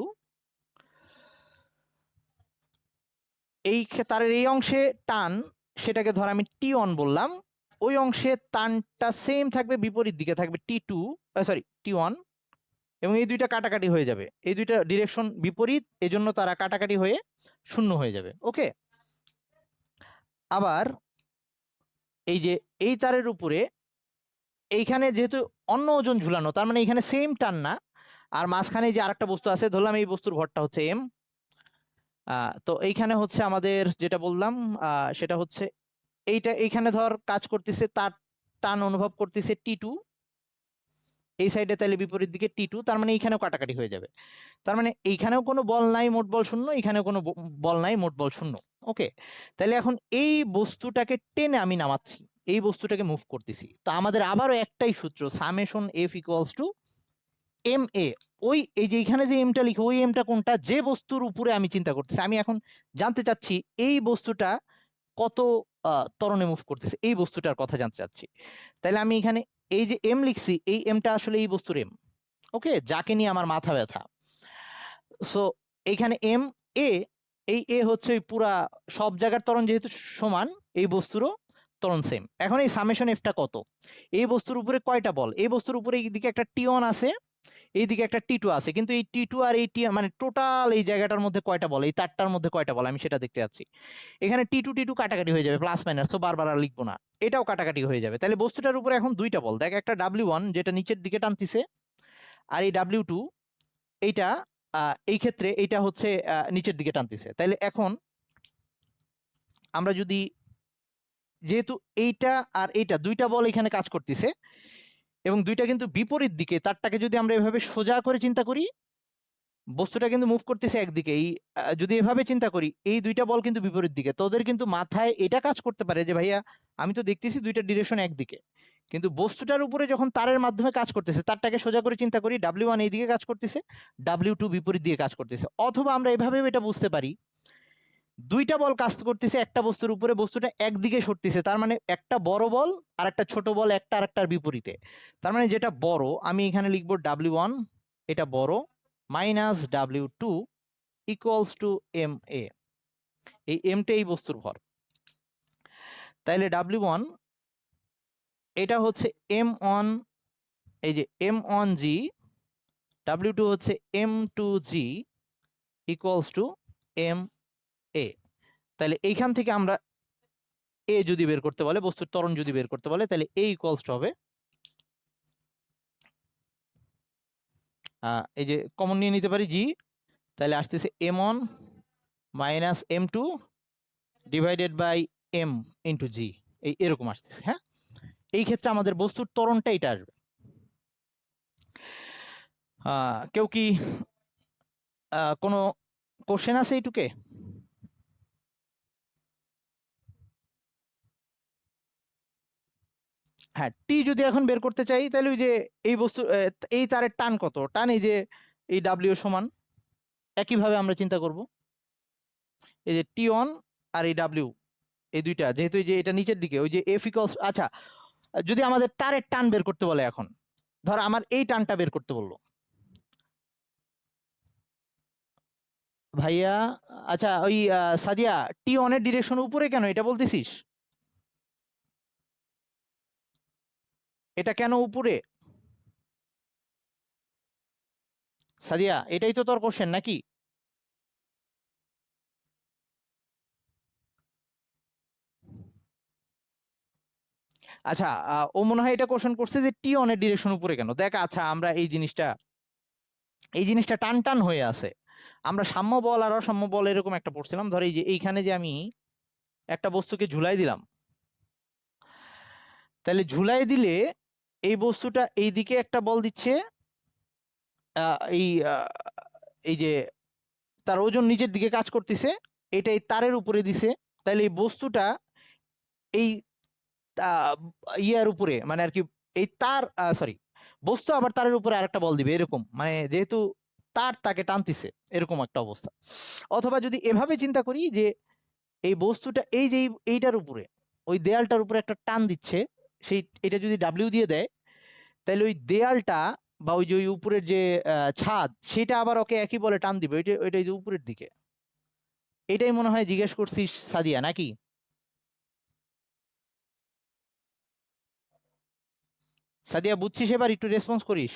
এই তারের এই অংশে টান, সেটাকে ধর আমি T1 বললাম, ওই অংশে টানটা সেম থাকবে, বিপরীত দিকে থাকবে T2, সরি T1, এবং এই দুইটা কাটাকাটি হয়ে যাবে, এই দুইটা ডিরেকশন বিপরীত, এজন্য তারা কাটাকাটি হয়ে শূন্য হয়ে যাবে। ওকে, আবার এই যে এই তারের উপরে এইখানে যেহেতু অন্য ওজন ঝুলানো, তার মানে এখানে সেম টান না, আর মাঝখানে যে আরেকটা বস্তু আছে, ধরলাম এই বস্তুর ভরটা হচ্ছে M, তো এইখানে হচ্ছে আমাদের যেটা বললাম সেটা হচ্ছে এইটা, এইখানে ধর কাজ করতেছে, তার টান অনুভব করতেছে T2, এই সাইডে তাহলে বিপরীত দিকে T2, তার মানে এইখানেও কাটাকাটি হয়ে যাবে, তার মানে এইখানেও কোনো বল নাই, মোট বল শূন্য, এখানেও কোনো বল নাই, মোট বল শূন্য। ওকে, তাহলে এখন এই বস্তুটাকে টেনে আমি নামাচ্ছি, এই বস্তুটাকে মুভ করতেছি, তো আমাদের আবারও একটাই সূত্র, summation F equals to MA। ওই এই যে এখানে যে এমটা লিখে, ওই এমটা কোনটা, যে বস্তুর উপরে আমি চিন্তা করতেছি, আমি এখন জানতে চাচ্ছি এই বস্তুটা কত ত্বরণে মুভ করতেছে, এই বস্তুটার কথা জানতে চাচ্ছি। তাহলে আমি এখানে এই যে এম লিখছি, এই এমটা আসলে এই বস্তুর এম। ওকে, যাকে নিয়ে আমার মাথা ব্যথা। সো এইখানে এম এ, এই এ হচ্ছে ওই পুরা সব জায়গার ত্বরণ যেহেতু সমান, এই বস্তুরও ত্বরণ সেম। এখন এই সামেশন এফটা কত, এই বস্তুর উপরে কয়টা বল, এই বস্তুর উপরে এইদিকে একটা T1 আছে, এইদিকে একটা T2 আছে, কিন্তু এই T2 আর এই মানে টোটাল এই জায়গাটার মধ্যে কয়টা বল, এই তারটার মধ্যে কয়টা বল, আমি সেটা দেখতে যাচ্ছি। এখানে T2 কাটাকাটি হয়ে যাবে, প্লাস মাইনাস, তো বারবার আর লিখবো না, এটাও কাটাকাটি হয়ে যাবে। তাহলে বস্তুটার উপরে এখন দুইটা বল, দেখ, একটা W1 যেটা নিচের দিকে টানতিছে, আর এই W2 এইটা এই ক্ষেত্রে এইটা হচ্ছে নিচের দিকে টানতেছে। তাইলে এখন আমরা যদি, যেহেতু এইটা আর এইটা দুইটা বল এখানে কাজ করতেছে এবং দুইটা কিন্তু বিপরীত দিকে, তারটাকে যদি আমরা এভাবে সোজা করে চিন্তা করি, বস্তুটা কিন্তু মুভ করতেছে একদিকে, এই যদি এভাবে চিন্তা করি, এই দুইটা বল কিন্তু বিপরীত দিকে, তোদের কিন্তু মাথায় এটা কাজ করতে পারে যে ভাইয়া আমি তো দেখতেছি দুইটা ডিরেকশন একদিকে, কিন্তু বস্তুটার উপরে যখন তারের মাধ্যমে কাজ করতেছে, তারটাকে সোজা করে চিন্তা করি, W1 এই দিকে কাজ করতেছে, W2 বিপরীত দিকে কাজ করতেছে। অথবা আমরা এভাবে এটা বুঝতে পারি, দুইটা বল কাজ করতেছে একটা বস্তুর উপরে, বস্তুটা একদিকে সরতেছে, তার মানে একটা বড় বল আর একটা ছোট বল একটা আরেকটার বিপরীতে, তার মানে যেটা বড় আমি এখানে লিখবো W1, এটা বড়, minus W2 equals to MA, এই এমটা এই বস্তুর ভর। তাইলে W1 এটা হচ্ছে M1, এই যে M1G, W2 হচ্ছে M2G ইকুয়ালস টু MA। তাহলে এইখান থেকে আমরা এ যদি বের করতে বলে, বস্তুর ত্বরণ যদি বের করতে বলে, তাহলে এ ইকুয়ালস টু হবে, এই যে কমন নিয়ে নিতে পারি G, তাহলে আসতেছে M1 minus M2 divided by M into G, এরকম আসতেছে। হ্যাঁ, এই ক্ষেত্রে আমাদের বস্তুর ত্বরণটা এটা আসবে। কেউ কি কোনো কোশ্চেন আছে এইটুকে? হ্যাঁ, টি যদি এখন বের করতে চাই, তাহলে ওই যে এই বস্তু, এই তারের টান কত, টান এই যে এই ডাব্লিউ সমান, একইভাবে আমরা চিন্তা করব, এই যে T1 আর এই ডাব্লিউ, এই দুইটা যেহেতু এই যে এটা নিচের দিকে, ওই যে এফ ইকুয়ালস, আচ্ছা যদি আমাদের তারের টান বের করতে বলে, এখন ধর আমার এই টানটা বের করতে বললো ভাইয়া, আচ্ছা ওই সাদিয়া, T1 এর ডিরেকশন উপরে কেন এটা বলতেছিস, এটা কেন উপরে সাদিয়া, এটাই তো তোর কোশ্চেন নাকি? আচ্ছা, ও মনে হয় এটা কোশ্চেন করছে যে T1 এর ডিরেকশন উপরে কেন। দেখ, আচ্ছা আমরা এই জিনিসটা টান টান হয়ে আছে, আমরা সাম্য বল আর অসাম্য বল এরকম একটা পড়ছিলাম। ধর এই যে এইখানে যে আমি একটা বস্তুকে ঝুলাই দিলাম, তাহলে ঝুলাই দিলে এই বস্তুটা এইদিকে একটা বল দিচ্ছে, এই এই যে তার ওজন নিচের দিকে কাজ করতেছে, এটা এই তারের উপরে দিছে, তাহলে এই বস্তুটা এই ইয়ার উপরে, মানে আর কি, এই তার সরি, বস্তু আবার তারের উপরে আরেকটা বল দিবে, এরকম, মানে যেহেতু তার তাকে টানতিছে, এরকম একটা অবস্থা। অথবা যদি এভাবে চিন্তা করি যে এই বস্তুটা এই যে এইটার উপরে, ওই দেয়ালটার উপরে একটা টান দিচ্ছে, সেই এটা যদি ডাব্লিউ দিয়ে দেয়, তাহলে ওই দেয়ালটা বা ওই যে ওই উপরের যে ছাদ, সেটা আবার ওকে একই বলে টান দিবে, ওইটা ওইটা যে উপরের দিকে। এটাই মনে হয় জিজ্ঞেস করছিস সাদিয়া, নাকি? সাদিয়া বুঝছিস? এবার একটু রেসপন্স করিস।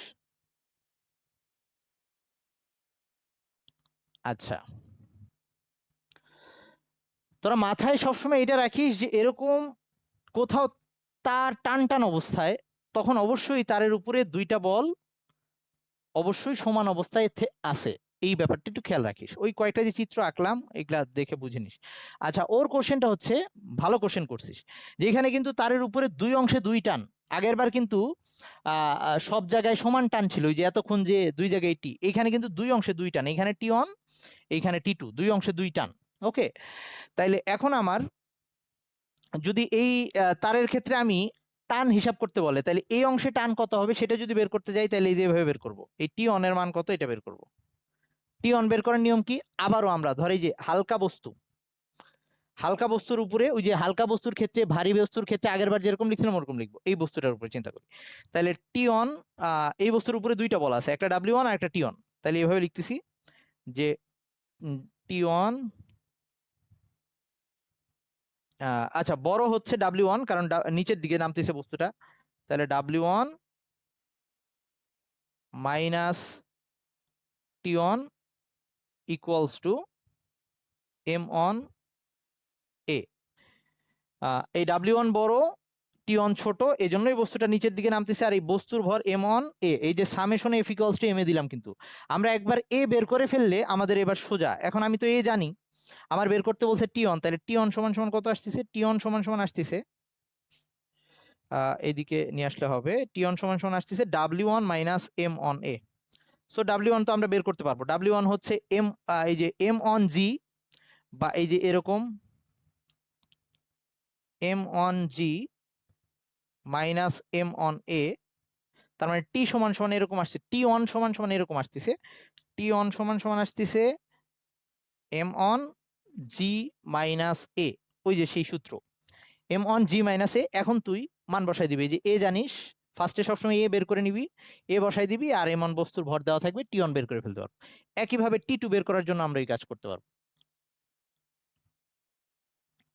আচ্ছা, তোরা মাথায় সবসময় এটা রাখিস যে এরকম কোথাও তার টান টান অবস্থায়, তখন অবশ্যই তারের উপরে দুইটা বল অবশ্যই সমান অবস্থায় আছে। এই ব্যাপারটা একটু খেয়াল রাখিস। ওই কয়েকটা যে চিত্র আঁকলাম এগুলা দেখে বুঝে নিস। আচ্ছা, ওর কোশ্চেনটা হচ্ছে ভালো কোশ্চেন করছিস, যেখানে কিন্তু তারের উপরে দুই অংশে দুই টান। আগের বার কিন্তু সব জায়গায় সমান টান ছিল, ওই যে এতক্ষণ যে দুই জায়গায় টি, এইখানে কিন্তু দুই অংশে দুই টান, এখানে টি ওয়ান, এইখানে টি টু, দুই অংশে দুই টান। ওকে, তাইলে এখন আমার যদি এই তারের ক্ষেত্রে আমি টান হিসাব করতে বলে, তাহলে এই অংশে টান কত হবে সেটা যদি বের করতে যাই, তাহলে এই যেভাবে বের করবো, এই টি অন এর মান কত এটা বের করবো। টি অন বের করার নিয়ম কি? আবারও আমরা ধরি যে হালকা বস্তু, হালকা বস্তুর উপরে, ওই যে হালকা বস্তুর ক্ষেত্রে ভারী বস্তুর ক্ষেত্রে আগের বার যেরকম লিখছিলাম ওরকম লিখবো, এই বস্তুটার উপরে চিন্তা করি। তাহলে টি অন, এই বস্তুর উপরে দুইটা বল আছে, একটা ডাব্লিউ ওয়ান আর একটা টি অন। তাহলে এইভাবে লিখতেছি যে টি ওয়ান, আচ্ছা বড় হচ্ছে ডাব্লিউ ওয়ান, কারণ নিচের দিকে নামতেছে বস্তুটা। তাহলে W one minus T one equals to M on A. এই ডাব্লিউ ওয়ান বড়, টি ওয়ান ছোট, এই জন্যই বস্তুটা নিচের দিকে নামতেছে। আর এই বস্তুর ভর এম অন এ, এই যে summation F equals to M A দিলাম, কিন্তু আমরা একবার এ বের করে ফেললে আমাদের এবার সোজা, এখন আমি তো এ জানি, আমার বের করতে বলছে টি অন, তাহলে টি অন সমান সমান কত আসতেছে? টি অন সমান সমান আসতেছে, এদিকে নিয়ে আসলে হবে, টি অন সমান সমান আসতেছে W one minus M on A. So W one তো আমরা বের করতে পারবো, ডাব্লিউ ওয়ান হচ্ছে এম, এই যে এম অন জি, বা এই যে এরকম M on G minus M on A. তার মানে টি সমান সমান এরকম আসছে, টি ওয়ান সমান সমান এরকম আসতেছে, টি ওয়ান সমান সমান আসতেছে এম অন জি মাইনাস এ, ওই যে সেই সূত্র এম অন জি মাইনাস এ। এখন তুই মান বসাই দিবি, যে এ জানিস, ফার্স্টে সবসময় এ বের করে নিবি, এ বসাই দিবি, আর এম অন বস্তুর ভর দেওয়া থাকবে, টি অন বের করে ফেলতে পারবো। একইভাবে টি টু বের করার জন্য আমরা এই কাজ করতে পারবো।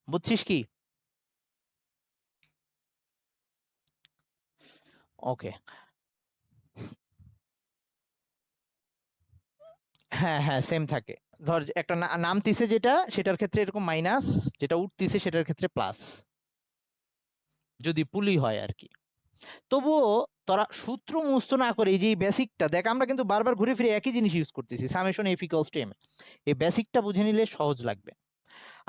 বুঝছিস কি? ওকে, হ্যাঁ হ্যাঁ সেম থাকে। ধর একটা নামতিছে যেটা, সেটার ক্ষেত্রে এরকম মাইনাস, যেটা উঠতিছে সেটার ক্ষেত্রে প্লাস, যদি পুলি হয় আর কি। তবুও তোরা সূত্র মুখস্থ না করে এই যে বেসিকটা দেখ, আমরা কিন্তু বারবার ঘুরে ফিরে একই জিনিস ইউজ করতেছি, summation F equals to M. এই বেসিকটা বুঝে নিলে সহজ লাগবে।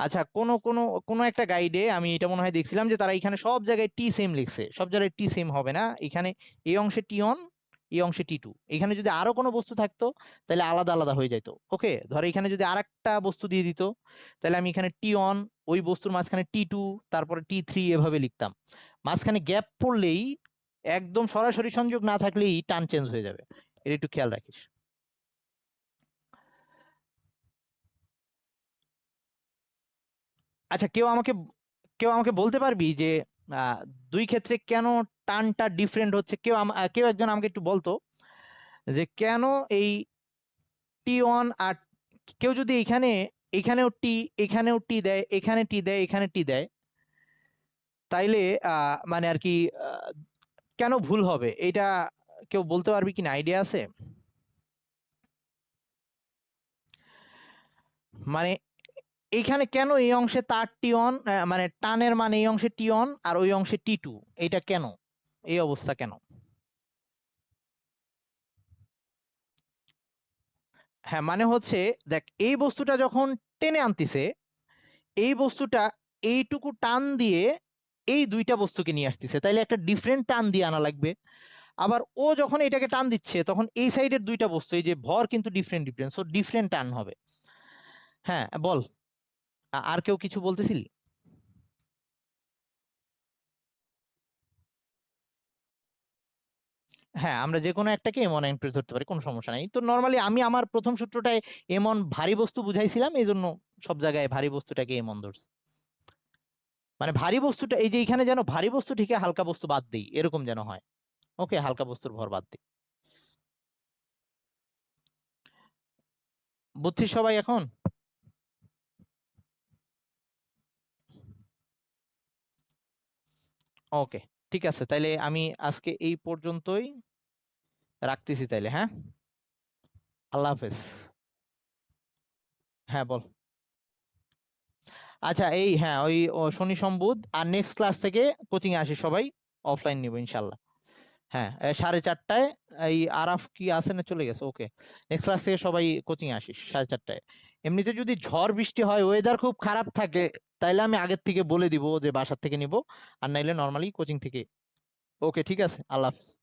আচ্ছা, কোন কোন কোন একটা গাইডে আমি এটা মনে হয় দেখছিলাম যে তারা এখানে সব জায়গায় টি সেম লিখছে, সব জায়গায় টি সেম হবে না, এখানে এই অংশে টি অন, এই অংশে টি টু। এখানে যদি আরো কোনো বস্তু থাকতো তাহলে আলাদা আলাদা হয়ে যেত। ওকে, ধর এখানে যদি আরেকটা বস্তু দিয়ে দিত, তাহলে আমি এখানে টি অন, ওই বস্তুর মাঝখানে টি টু, তারপরে টি থ্রি এভাবে লিখতাম। মাঝখানে গ্যাপ পড়লেই, একদম সরাসরি সংযোগ না থাকলেই টান চেঞ্জ হয়ে যাবে, এটা একটু খেয়াল রাখিস। আচ্ছা, কেউ আমাকে বলতে পারবি যে আহ, দুই ক্ষেত্রে কেন টানটা ডিফারেন্ট হচ্ছে? কেউ একজন আমাকে একটু বলতো যে কেন এই টি ওয়ান আর, কেউ যদি এখানে, এখানেও টি, এখানেও টি দেয়, এখানে টি দেয়, এখানে টি দেয়, তাইলে মানে আর কি আহ, কেন ভুল হবে এটা? কেউ বলতে পারবি কিনা, আইডিয়া আছে? মানে এইখানে কেন এই অংশে তার টি অন, মানে টানের মানে এই অংশে টি অন আর ওই অংশে টি টু, এটা কেন এই অবস্থা কেন? হ্যাঁ, মানে হচ্ছে, দেখ এই বস্তুটা যখন টেনে আনতিছে, এই বস্তুটা এইটুকু টান দিয়ে এই দুইটা বস্তুকে নিয়ে আসতেছে, তাইলে একটা ডিফারেন্ট টান দিয়ে আনা লাগবে। আবার ও যখন এটাকে টান দিচ্ছে, তখন এই সাইডের দুইটা বস্তু, এই যে ভর কিন্তু ডিফারেন্ট ডিফারেন্ট, সো ডিফারেন্ট টান হবে। হ্যাঁ বল, আর কেউ কিছু বলতেছিলি? হ্যাঁ, আমরা যে কোনো একটাকে এম ওয়ান এন্ট্রি ধরতে পারি, কোনো সমস্যা নাই। তো নর্মালি আমি আমার প্রথম সূত্রটায় এম ওয়ান ভারী বস্তু বুঝাইছিলাম, এই জন্য সব জায়গায় ভারী বস্তুটাকে এম ওয়ান ধরছি। মানে ভারী বস্তুটা এই যে এখানে যেন ভারী বস্তু থেকে হালকা বস্তু বাদ দিই, এরকম যেন হয়। ওকে, হালকা বস্তুর ভর বাদ দিই। বুঝছিস সবাই এখন? ওকে, ঠিক আছে, তাইলে আমি আজকে এই পর্যন্তই রাখতেছি তাইলে, হ্যাঁ। আল্লাহ হাফেজ। হ্যাঁ, বল। আচ্ছা, এই হ্যাঁ, ওই শনি সোম বুধ আর নেক্সট ক্লাস থেকে কোচিং এ আসি সবাই, অফলাইন নিব ইনশাল্লাহ। হ্যাঁ, 4:30টায়। এই আরাফ কি আছে না চলে গেছে? ওকে, নেক্সট ক্লাস থেকে সবাই কোচিং এ আসিস 4:30টায়। এমনিতে যদি ঝড় বৃষ্টি হয়, ওয়েদার খুব খারাপ থাকে, তাইলে আমি আগের থেকে বলে দিব যে বাসার থেকে নিব, আর নাইলে নর্মালি কোচিং থেকে। ওকে, ঠিক আছে, আল্লাহ হাফেজ।